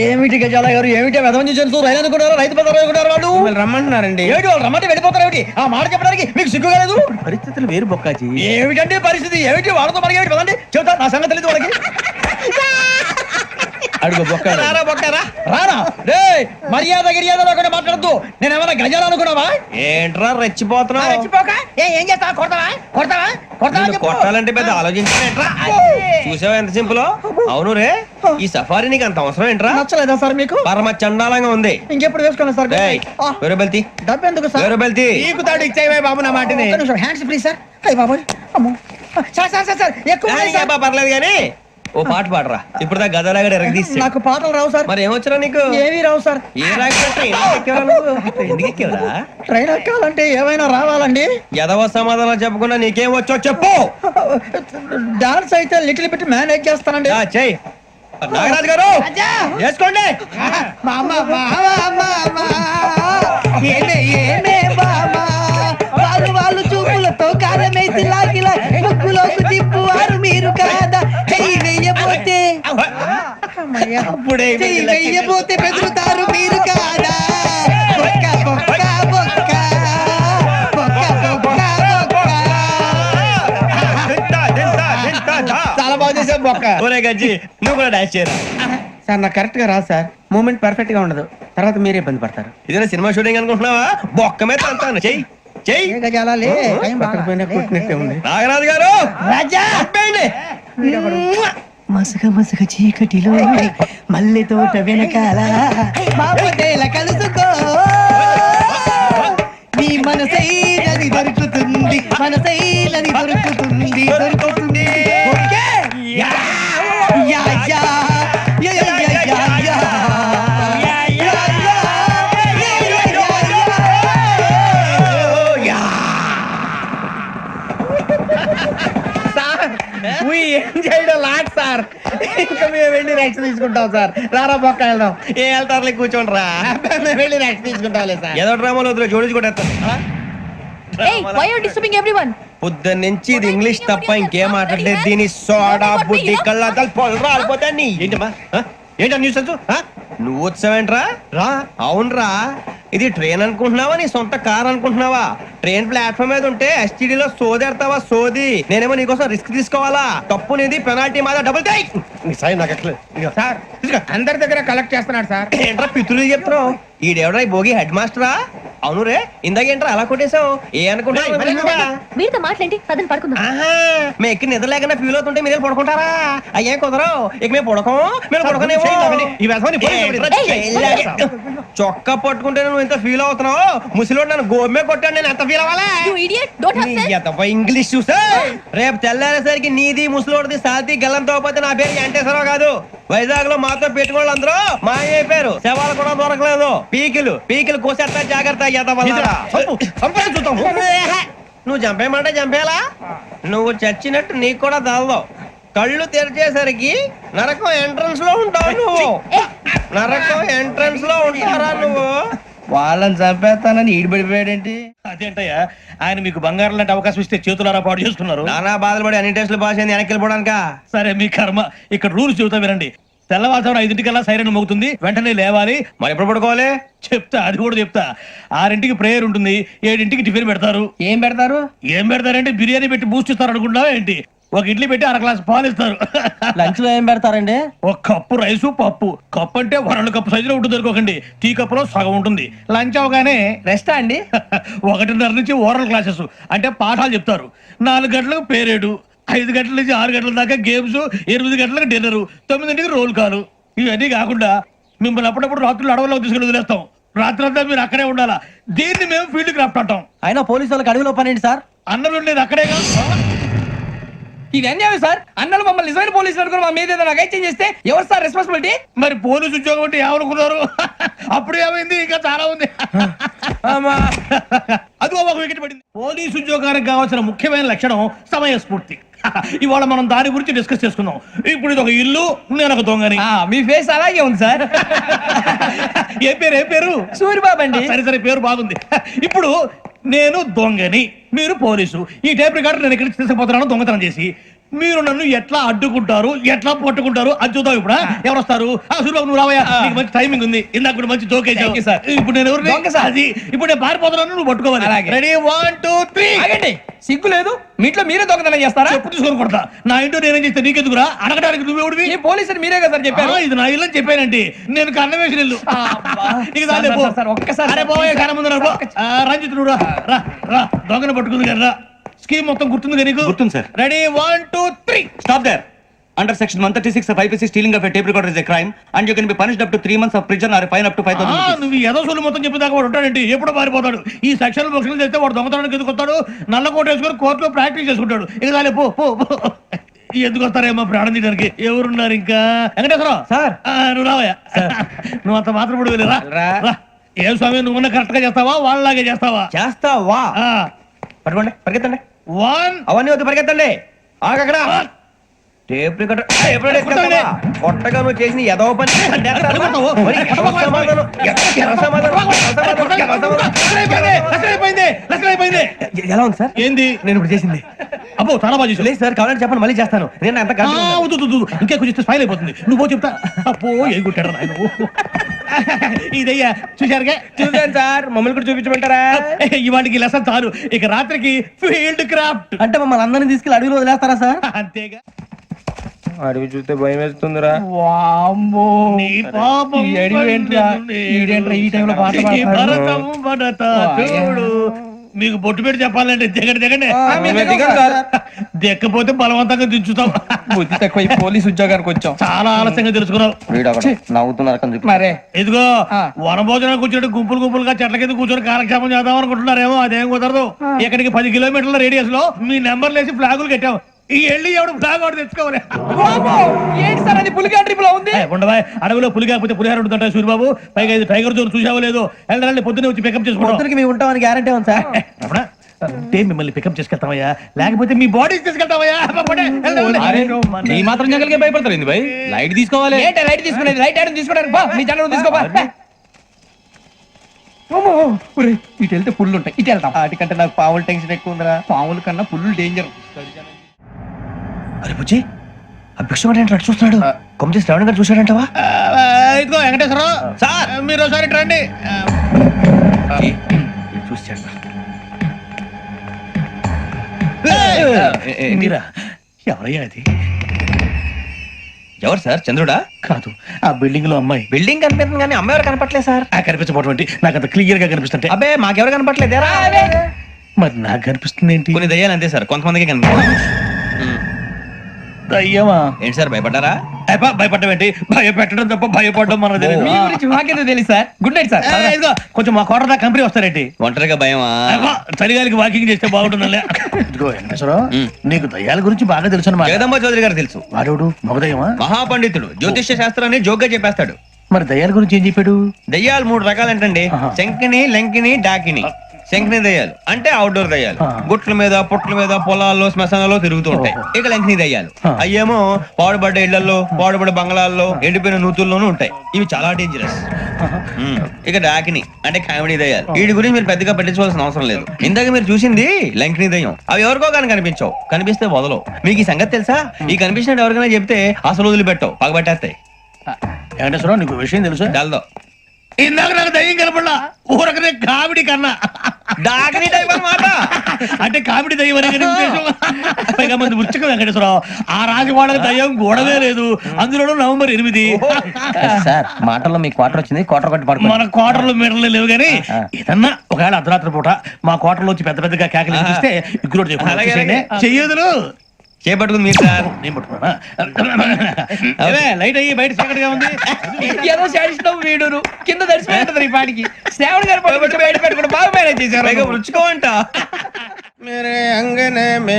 ఏమిటి గజాల గారు ఏమిటి వెదవం చూసాను రైలు అనుకున్నారు రైతు బజార్ అనుకున్నారు వాళ్ళు మిమ్మల్ని రమ్మంటున్నారండి ఏమిటి వాళ్ళు రమ్మంటే వెళ్ళిపోతారు ఏమిటి ఆ మాట చెప్పడానికి మీకు సిగ్గు కాలేదు పరిస్థితులు వేరు బొక్కాజీ ఏమిటంటే పరిస్థితి ఏమిటి వాళ్ళతో మనకి ఏమిటి కదండి చెబుతా నా సంగతి తెలియదు వాళ్ళకి అడుగు బొక్క రారా బొక్క రా రానా రే మర్యాద గిర్యాద లేకుండా మాట్లాడద్దు నేను ఏమైనా గజాలు అనుకున్నావా ఏంట్రా రెచ్చిపోతున్నావు? రెచ్చిపోక ఏం చేస్తావా కొడతావా కొడతావా కొడతావా నిన్ను చెప్పు. కొట్టాలంటే పెద్ద ఆలోచించా. చూసావా ఎంత సింపుల్? అవును రే, ఈ సఫారీ నీకు అంత అవసరం ఏంట్రా? నచ్చలేదా సార్ మీకు పరమ చండాలంగా ఉంది. ఇంకెప్పుడు వేసుకోండి సార్ ఏయ్, వేరే బెల్తి డబ్బు ఎందుకు సార్ వేరే బెల్తి. నీకు తాడు ఇచ్చేవే బాబు నా మాటని హ్యాండ్స్ ఫ్రీ సార్ అయ్యి బాబు అమ్మో సార్ సార్ సార్ సార్ ఎక్కువ ఉన్నాయి సార్. పర్లేదు కానీ ఓ పాట పాడరా. ఇప్పుడు దా గదలాగడ ఎరగదీసి. నాకు పాటలు రావు సార్ మరి ఏమొచ్చరా నీకు? ఏమీ రావు సార్ ఏ రాకపోతే ఎందుకు ఎక్కేవరా? ట్రైన్ ఎక్కాలంటే ఏమైనా రావాలండి ఎదవ సమాధానం చెప్పకుండా నీకేం వచ్చో చెప్పు. డాన్స్ అయితే లిటిల్ బిట్ మేనేజ్ చేస్తానండి చెయ్యి నాగరాజు గారు చేసుకోండి. మా అమ్మ ఏమే ఏమే బామా వాళ్ళు వాళ్ళు చూపులతో కారమేసి లాగిలా ముక్కులోకి తిప్పువారు మీరు కాదా చెయ్యి వెయ్యబోతే చెయ్యి వెయ్యబోతే బెదురుతారు మీరు కాదా బొక్క బొక్క బొక్క బొక్క బొక్క చాలా బాగా చేసావు బొక్క. ఒరే గజ్జి నువ్వు కూడా డాన్స్ చేయరా. సార్ నాకు కరెక్ట్ గా రాదు సార్ మూమెంట్ పర్ఫెక్ట్ గా ఉండదు తర్వాత మీరే ఇబ్బంది పడతారు ఇదేనా సినిమా షూటింగ్ అనుకుంటున్నావా? బొక్క మీద అంటాను. చెయ్యి చెయ్యి. ఏ గజాలాలే టైం బాగా. పక్కన పోయినా కొట్టినట్టే ఉంది నాగరాజు గారు రాజా చెప్పండి. మసక మసక చీకటిలో మల్లె తోట వెనకాల బాపతేల కలుసుకో నీ మనసైనది దొరుకుతుంది మనసైనది దొరుకుతుంది దొరుకుతుంది okay? Yeah, yeah, yeah, yeah, yeah, yeah, yeah, yeah. Yeah, yeah, yeah, yeah, yeah, yeah. Sir we enjoyed a lot, sir. ఇంకా మేము వెళ్ళి రెస్ట్ తీసుకుంటాం సార్. రారా బొక్క వెళ్దాం. ఏ వెళ్తారులే కూర్చోండి రా. మేము వెళ్ళి రెస్ట్ తీసుకుంటాంలే సార్. ఏదో డ్రామాలో వద్దు జోడించుకుంటా. why are you disturbing everyone? పొద్దున్న నుంచి ఇది ఇంగ్లీష్ తప్ప ఇంకేం మాట్లాడలేదు. దీని సోడా బుద్ధి కళ్ళ పొలు రాలిపోతా నీ. ఏంటమ్మా ఏంటా న్యూస్ నువ్వు వచ్చావేంట్రా? రా. అవునరా, ఇది ట్రైన్ అనుకుంటున్నావా నీ సొంత కార్ అనుకుంటున్నావా? ట్రైన్ ప్లాట్ఫామ్ మీద ఉంటే STD లో సోదేడతావా సోది. నేనేమో నీకోసం రిస్క్ తీసుకోవాలా? తప్పు నీది, పెనాల్టీ మాదా, డబుల్ టై. సార్ అందరి దగ్గర కలెక్ట్ చేస్తున్నాడు సార్. ఏంట్రా పితులు చెప్తున్నావు? ఈడెవడ్రా ఈ భోగి హెడ్ మాస్టరా? అవును రే, ఇందాకేంట్రా అలా కొట్టేశావు? ఏ అనుకుంటా వీరితో మాట్లాడి పదని పడుకుందాం. మేము ఎక్కి నిద్ర లేకుండా ఫీల్ అవుతుంటే మీరు పడుకుంటారా? అయ్యే కుదరవు. ఇక మేము పడకం, మేము పడకనేమో. చొక్కా పట్టుకుంటే నువ్వు ఎంత ఫీల్ అవుతున్నావు? ముసలివాడు నన్ను గోమే కొట్టాడు, నేను ఎంత ఫీల్ అవ్వాలా? You idiot, don't have sense. English చూసా రేపు తెల్లారేసరికి నీది ముసలోడిది సాతి గల్లంతో పోతే నా పేరు వెంకటేశ్వరరావు కాదు. వైజాగ్ లో మాతో పెట్టుకోవాలి అందరూ మాయైపోయారు. శవాలు కూడా దొరకలేదు. పీకిలు కోసేస్తా జాగ్రత్త. నువ్వు చంపేయమంటే చంపేలా? నువ్వు చచ్చినట్టు నీకు కూడా తగదు. కళ్ళు తెరిచేసరికి నరకం ఎంట్రన్స్ లో ఉంటావు నువ్వు. నరకం ఎంట్రన్స్ లో ఉంటారా నువ్వు? వాళ్ళని చంపేస్తానని ఈడిపడిపోయాడేంటి? అదేంటయ్యా, ఆయన మీకు బంగారం లాంటి అవకాశం ఇస్తే చేతులారా పాటు చేసుకున్నారు. నానా బాధలు పడి అన్ని టెస్టులు పాస్ అయింది, వెనక్కి వెళ్ళిపోవడానికా? సరే మీ కర్మ. ఇక్కడ రూల్స్ చెబుతా వినండి. తెల్లవారుజామున 5:00కల్లా సైరన్ మోగుతుంది, వెంటనే లేవాలి. మరి ఎప్పుడు పడుకోవాలి? చెప్తా, అది కూడా చెప్తా. 6ంటికి ప్రేయర్ ఉంటుంది, 7ంటికి టిఫిన్ పెడతారు. ఏం పెడతారు? ఏం పెడతారంటే బిర్యానీ పెట్టి బూస్ట్ ఇస్తారు అనుకుంటున్నావా ఏంటి? ఒక ఇడ్లీ పెట్టి 1 గ్లాస్ పాలు ఇస్తారు. లంచ్ లో ఏం పెడతారండి? ఒక కప్పు రైసు పప్పు. కప్పు అంటే 2 కప్పు సైజులో ఉంటుంది అనుకోకండి. టీ కప్పులో సగం ఉంటుంది. లంచ్ అవగానే రెస్టా అండి? 1:30 నుంచి ఓరల్ క్లాసెస్ అంటే పాఠాలు చెప్తారు. 4 గంటలకు పేరేడు, 5 గంటల నుంచి 6 గంటల దాకా గేమ్స్, 8 గంటలకు డిన్నర్, 9ంటికి రోల్ కాలు. ఇవన్నీ కాకుండా మిమ్మల్ని అప్పుడప్పుడు రాత్రులు అడవుల్లో తీసుకుని వదిలేస్తాం. రాత్రి అంతా మీరు అక్కడే ఉండాలా. దీన్ని మేము ఫీల్డ్ క్రాఫ్ట్ అంటాం. అయినా పోలీసు వాళ్ళకి అడవిలో పని ఏంటి సార్? అన్నలు ఉండేది అక్కడే కాదు. ఇది అన్యాయం సార్. అన్నలు మమ్మల్ని నిజమైన పోలీసులు అనుకుని మా మీద ఏదైనా నగైత్యం చేస్తే ఎవరు సార్ రెస్పాన్సిబిలిటీ? మరి పోలీసు ఉద్యోగం అంటే ఏమనుకున్నారు? అప్పుడు ఏమైంది, ఇంకా చాలా ఉంది. అది ఒక వికెట్ పడింది. పోలీసు ఉద్యోగానికి కావాల్సిన ముఖ్యమైన లక్షణం సమయస్ఫూర్తి. ఇవాళ మనం దాని గురించి డిస్కస్ చేసుకుందాం. ఇప్పుడు ఇది ఒక ఇల్లు, నేను ఒక దొంగని. మీ ఫేస్ అలాగే ఉంది సార్. ఏ పేరు? సూరిబాబు అండి. సరే పేరు బాగుంది. ఇప్పుడు నేను దొంగని, మీరు పోలీసు. ఈ టైప్ రికార్డు నేను ఎక్కడికి తీసుకుపోతున్నాను దొంగతనం చేసి. మీరు నన్ను ఎట్లా అడ్డుకుంటారు, ఎట్లా పట్టుకుంటారు అది చూద్దాం. ఇప్పుడు ఎవరు వస్తారు? సూరిబాబు నువ్వు రావయ్యా, నీకు మంచి టైమింగ్ ఉంది. ఇందాక కూడా మంచి జోక్ వేసావు. ఇప్పుడు నేను ఎవరు? అది ఇప్పుడు నేను పారిపోతున్నాను, నువ్వు పట్టుకోవాలి. రెడీ 1 2 3. ఆగండి, సిగ్గు లేదు? మీ ఇంట్లో మీరే దొంగతనం చేస్తారా? చెప్పు తీసుకొని కొడతా. నా ఇంట్లో నేనేం చేస్తే నీకెందుకురా? అడగడానికి నువ్వెవడివి? ఈ పోలీసులు మీరే కదా సార్ చెప్పారు. ఇది నా ఇల్లు అని చెప్పానండి. నేను కన్న వేసిన ఇల్లు. నీకు దాని ఒక్కసారి అరే పోయే కన్న ముందు రంజిత్ నువ్వు రా దొంగను పట్టుకుంది కదా. స్కీమ్ మొత్తం గుర్తుంది నీకు? గుర్తుంది sir. Ready 1 2 3. Stop there. Under section 136 of IPC, stealing of a tape recorder is a crime and you can be punished up to 3 months of prison or a fine up to 5,000 rupees. నువ్వు ఏదో సొల్లు మొత్తం చెప్పేదాకా వాడు ఉంటాడండి. ఎప్పుడు పారిపోతాడు? ఈ సెక్షన్ బుక్స్లు చేస్తే వాడు దొంగతనానికి ఎందుకు వస్తాడు? నల్ల కోట వేసుకొని కోర్టులో ప్రాక్టీస్ చేసుకుంటాడు. ఇక చాలే పో. ఎందుకు వస్తారేమో ప్రాణం తీయడానికి. ఎవరున్నారు ఇంకా? వెంకటేశ్వరరావు సార్, నువ్వు రావయ్యా. నువ్వు అంత మాత్రం ఇప్పుడు వెళ్ళి రా. ఏం స్వామి, నువ్వు కరెక్ట్ గా చేస్తావా, వాళ్ళలాగే చేస్తావా? చేస్తావా? పట్టుకోండి, పరిగెత్తండి. 1 అవన్నీ వద్దు, పరిగెత్తండి. ఆగక్కడ టేప్ రికార్డర్ కొట్టగా నువ్వు చేసిన ఎదవ పని. ఎలా ఉంది సార్? ఏంది నేను ఇప్పుడు చేసింది? అబ్బో చాలా బాగా చేసావు. లేదు సార్, కావాలంటే చెప్పండి, మళ్ళీ చేస్తాను. నేను ఎంత ఇంకా కొంచెం స్మైల్ అయిపోతుంది. నువ్వు చెప్తా. అబ్బో ఏ గుట్టాడు నాయన. ఇదయ్యా చూశారుగా? చూసాను సార్, మమ్మల్ని కూడా చూపించమంటారా? ఇవాటికి లెసన్ చాలు. ఇక రాత్రికి ఫీల్డ్ క్రాఫ్ట్. అంటే మమ్మల్ని అందరినీ తీసుకెళ్ళి అడవిలో వదిలేస్తారా సార్? అంతేగా. అడవి చూస్తే భయం వేస్తుందిరా. నీ పాపం ఈ టైంలో పాట ఈ భరతం భరత చూడు. మీకు బొట్టు పెట్టి చెప్పాలంటే దిగండి. దిక్కపోతే బలవంతంగా దించుతాం. బుద్ధి తక్కువ పోలీసు ఉద్యోగానికి వచ్చాం. చాలా ఆలస్యంగా తెలుసుకున్నావు. నవ్వుతున్నారు. మరే ఇదిగో వనభోజనానికి కూర్చొని గుంపులుగా చెట్ల కింద కూర్చొని కాలక్షేపం చేద్దాం అనుకుంటున్నారేమో. అదేం కుదరదు. ఇక్కడికి 10 కిలోమీటర్ల రేడియస్ లో మీ నెంబర్లు వేసి ఫ్లాగులు కట్టాం. ఈ వెళ్ళి ఎవడు ఫ్లాగ్ ఆర్డర్ తెచ్చుకోవాలి. ఏంటి సార్ అది పులిగా ట్రిప్ లో ఉంది? ఉండవా, అడవిలో పులి కాకపోతే పులిహార ఉంటుంటా సూరిబాబు. పైగా ఇది టైగర్ జోన్ చూసావో లేదో. వెళ్ళాలి, పొద్దున్నే వచ్చి పికప్ చేసుకుంటాం. మేము ఉంటామని గ్యారంటీ ఉంది సార్. అంటే మిమ్మల్ని పికప్ చేసుకెళ్తామయ్యా, లేకపోతే మీ బాడీ తీసుకెళ్తామయ్యా. ఈ మాత్రం జంగల్కే భయపడతారు భయ్. లైట్ తీసుకోవాలి. ఏంటి లైట్ తీసుకునేది? లైట్ ఆడని తీసుకోవడానికి బా, మీ జంగల్ తీసుకోబా. ఇటు వెళ్తే పుల్లు ఉంటాయి, ఇటు వెళ్తాం. వాటికంటే నాకు పావులు టెన్షన్ ఎక్కువ ఉందిరా. పాముల కన్నా పుల్లు డేంజర్. అరే బుజ్జి, ఆ భిక్షం అంటే చూస్తున్నాడు. కొమ్మ శ్రావణ్ గారు చూశాడంటవా? ఇదిగో వెంకటేశ్వరరావు సార్, మీరు ఒకసారి రండి. చూశాడు. మీరా? ఎవరయ్యా అది? ఎవరు సార్? చంద్రుడా? కాదు, ఆ బిల్డింగ్ లో అమ్మాయి. బిల్డింగ్ కనిపిస్తుంది కానీ అమ్మాయి ఎవరు కనపట్లేదు సార్. కనిపించబోటువంటి నాకు అంత క్లియర్ గా కనిపిస్తుంటే. అబ్బే మాకెవరు కనపట్లేదేరా? మరి నాకు కనిపిస్తుంది ఏంటి? కొన్ని దయ్యాలు అంతే సార్, కొంతమందికి కనిపిస్తుంది. దయ్యమా? ఏంటి సార్ భయపడ్డారా? భయపడడం ఏంటి? భయపెట్టడం తప్ప భయపడడం మనకు తెలియదు. మీ గురించి మాకేదో తెలుసు సార్. Good night sir. ఇదిగో కొంచెం మా కోట కంపెనీ వస్తారేంటి? ఒంటరిగా భయమా? చలిగాలికి వాకింగ్ చేస్తే బాగుంటుందిలే. ఇదిగో వెంకటేశ్వరరావు, నీకు దయ్యాల గురించి బాగా తెలుసు అన్నమాట. జగదంబ చౌదరి గారు తెలుసు. వాడు మగదయ్యమా? మహాపండితుడు, జ్యోతిష్య శాస్త్రాన్ని జోగ్గా చెప్పేస్తాడు. మరి దయ్యాల గురించి ఏం చెప్పాడు? దయ్యాలు 3 రకాలు ఏంటండి? శంకిని, లంకిని, డాకిని. శంకిని దయ్యాలు అంటే అవుట్డోర్ దయ్యాలు, గుట్ల మీద పుట్ల మీద పొలాల్లో శ్మశానాల్లో తిరుగుతూ ఉంటాయి. ఇక లంకిని దయ్యాలు అయ్యేమో పాడుబడ్డ ఇళ్లలో, పాడుబడ్డ బంగ్లాల్లో, ఎండిపోయిన నూతుల్లోనూ ఉంటాయి. ఇవి చాలా డేంజరస్. ఇక డాకిని అంటే కామెడీ దయ్యాలు. వీటి గురించి మీరు పెద్దగా పట్టించుకోవాల్సిన అవసరం లేదు. ఇందాక మీరు చూసింది లంకిని దయ్యం. అవి ఎవరికో కానీ కనిపించవు, కనిపిస్తే వదలవు. మీకు ఈ సంగతి తెలుసా? ఈ కనిపించినట్టు ఎవరికైనా చెప్తే అసలు వదిలిపెట్టవు, పగబట్టేస్తాయి. వెంకటేశ్వరరావు, నీకు విషయం తెలుసు? డల్దో ఇందాక నాకు దయ్యం కనపడలా, ఊరకనే కామెడీ కన్నా డాకిని టైప్ అన్నమాట. అంటే కామెడీ దయ్యం అనే ఉద్దేశం. పైగా మంది ఉచ్చక వెంకటేశ్వరరావు, ఆ రాజు వాళ్ళకి దయ్యం గోడవే లేదు. అందులోనూ నవంబర్ 8. సార్ మాటల్లో మీ క్వార్టర్ వచ్చింది, క్వార్టర్ కొట్టి పడుకో. మన క్వార్టర్లో మీటర్లు లేవు కానీ ఏదన్నా ఒకవేళ అర్ధరాత్రి పూట మా క్వార్టర్లో వచ్చి పెద్ద పెద్దగా కేకలు ఇస్తే ఇగ్గురు చెయ్యదులు చేపట్టుకుంది మీరు సార్. నేను పట్టుకున్నా. లైట్ అయ్యి బయట చీకటిగా ఉంది. ఏదో శాడిస్తాం వీడును కింద దర్శనం ఈ పాటికి. శ్రావణ్ గారు పట్టుకుంటే బయట పెట్టుకుంటే బాగా మేనేజ్ చేశారు. రుచుకోవంట. మేరే అంగనే మే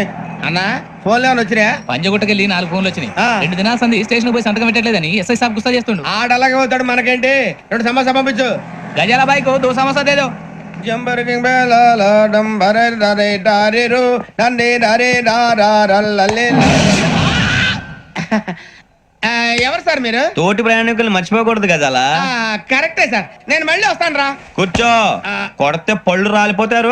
అన్నా ఫోన్లో వచ్చినా పంజగుట్టకెళ్ళి 4 ఫోన్లు వచ్చినాయి. 2 దినాల సంది స్టేషన్ పోయి సంతకం పెట్టలేదని ఎస్ఐ సాబ్ గుస్తా చేస్తుండు. ఆడలాగే పోతాడు మనకేంటి 2 సమస్య పంపించు. గజాల బైక్ 2 సమస్య దేదో. జంబరకింగ్ బేలాల డంబరే డరే డారిరు నందే డరే డారల్లలే. ఎవరు సార్ మీరు? తోటి ప్రయాణికులు మర్చిపోకూడదు గజాల. కరెక్టే సార్, నేను మళ్ళీ వస్తాను రా. కూర్చో, కొడితే పళ్ళు రాలిపోతారు.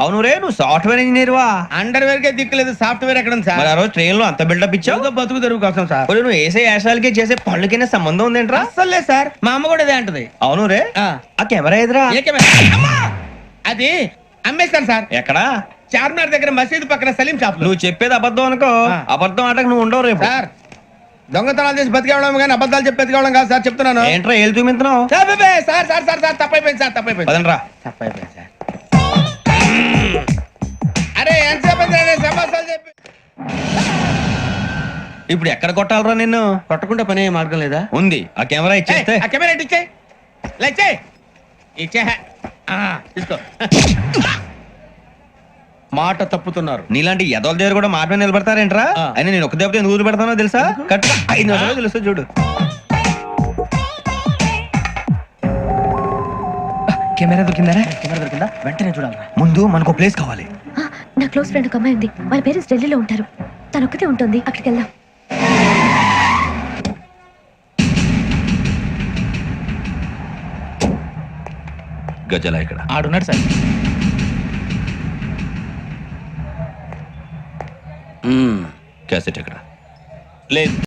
అవును రే, నువ్వు సాఫ్ట్వేర్ ఇంజనీర్ వా? అండర్వేర్ కే దిక్కులేదు, సాఫ్ట్వేర్ ఎక్కడ ఉంది సార్? మరి ఆ రోజు ట్రైన్ లో అంత బిల్డప్ ఇచ్చావు. బతుకు తెరువు కోసం సార్. ఒరేయ్, నువ్వు వేసే యాశాలకి చేసే పళ్ళకైనా సంబంధం ఉందేంట్రా? అస్సలు లేదు సార్, మా అమ్మ కూడా ఇదే అంటది. అవును రే, ఆ కెమెరా ఎదురా? ఏ కెమెరా? అమ్మా! అది అమ్మేస్తాను సార్. ఎక్కడా? చార్మినార్ దగ్గర మసీదు పక్కన సలీం షాప్ లో. నువ్వు చెప్పేది అబద్ధం అనుకో. అబద్ధం ఆటకు నువ్వు ఉండవు రేపు. సార్, దొంగతనాలు చేసి బతికేవడం కానీ అబద్ధాలు చెప్పి బతికేవడం కాదు సార్, చెప్తున్నాను. ఏంట్రా ఏళ్ళు చూపించినావు? Sir sir sir sir sir తప్పైపోయింది సార్, తప్పైపోయింది. పదండ్రా. తప్పైపోయింది సార్. అరే ఎంతసేపు సమాసాలు చెప్పి ఇప్పుడు ఎక్కడ కొట్టాలరా నిన్ను? కొట్టకుండా పనే మార్గం లేదా? ఉంది, ఆ కెమెరా ఇచ్చేస్తే. ఆ కెమెరా ఇటు ఇచ్చేయ్. ఇలా ఇచ్చేయ్. ఇచ్చే తీసుకో. మాట తప్పుతున్నారు. నీలాంటి ఎదల దగ్గర కూడా మాట మీద నిలబడతారేంట్రా? అయినా నేను ఒక దెబ్బతో ఎందుకు పెడతానో తెలుసా? కట్ 5 నిమిషాలు తెలుసు చూడు. కెమెరా దొరికిందా? వెంటనే చూడాలి. ముందు మనకు ప్లేస్ కావాలి. నా క్లోజ్ ఫ్రెండ్ ఒక అమ్మాయి ఉంది. వాళ్ళ పేరెంట్స్ ఢిల్లీలో ఉంటారు. తను ఒక్కతే ఉంటుంది. అక్కడికి వెళ్దాం. గజల ఇక్కడ ఆడున్నాడు సార్. క్యాసెట్ ఎక్కడ? లేదు.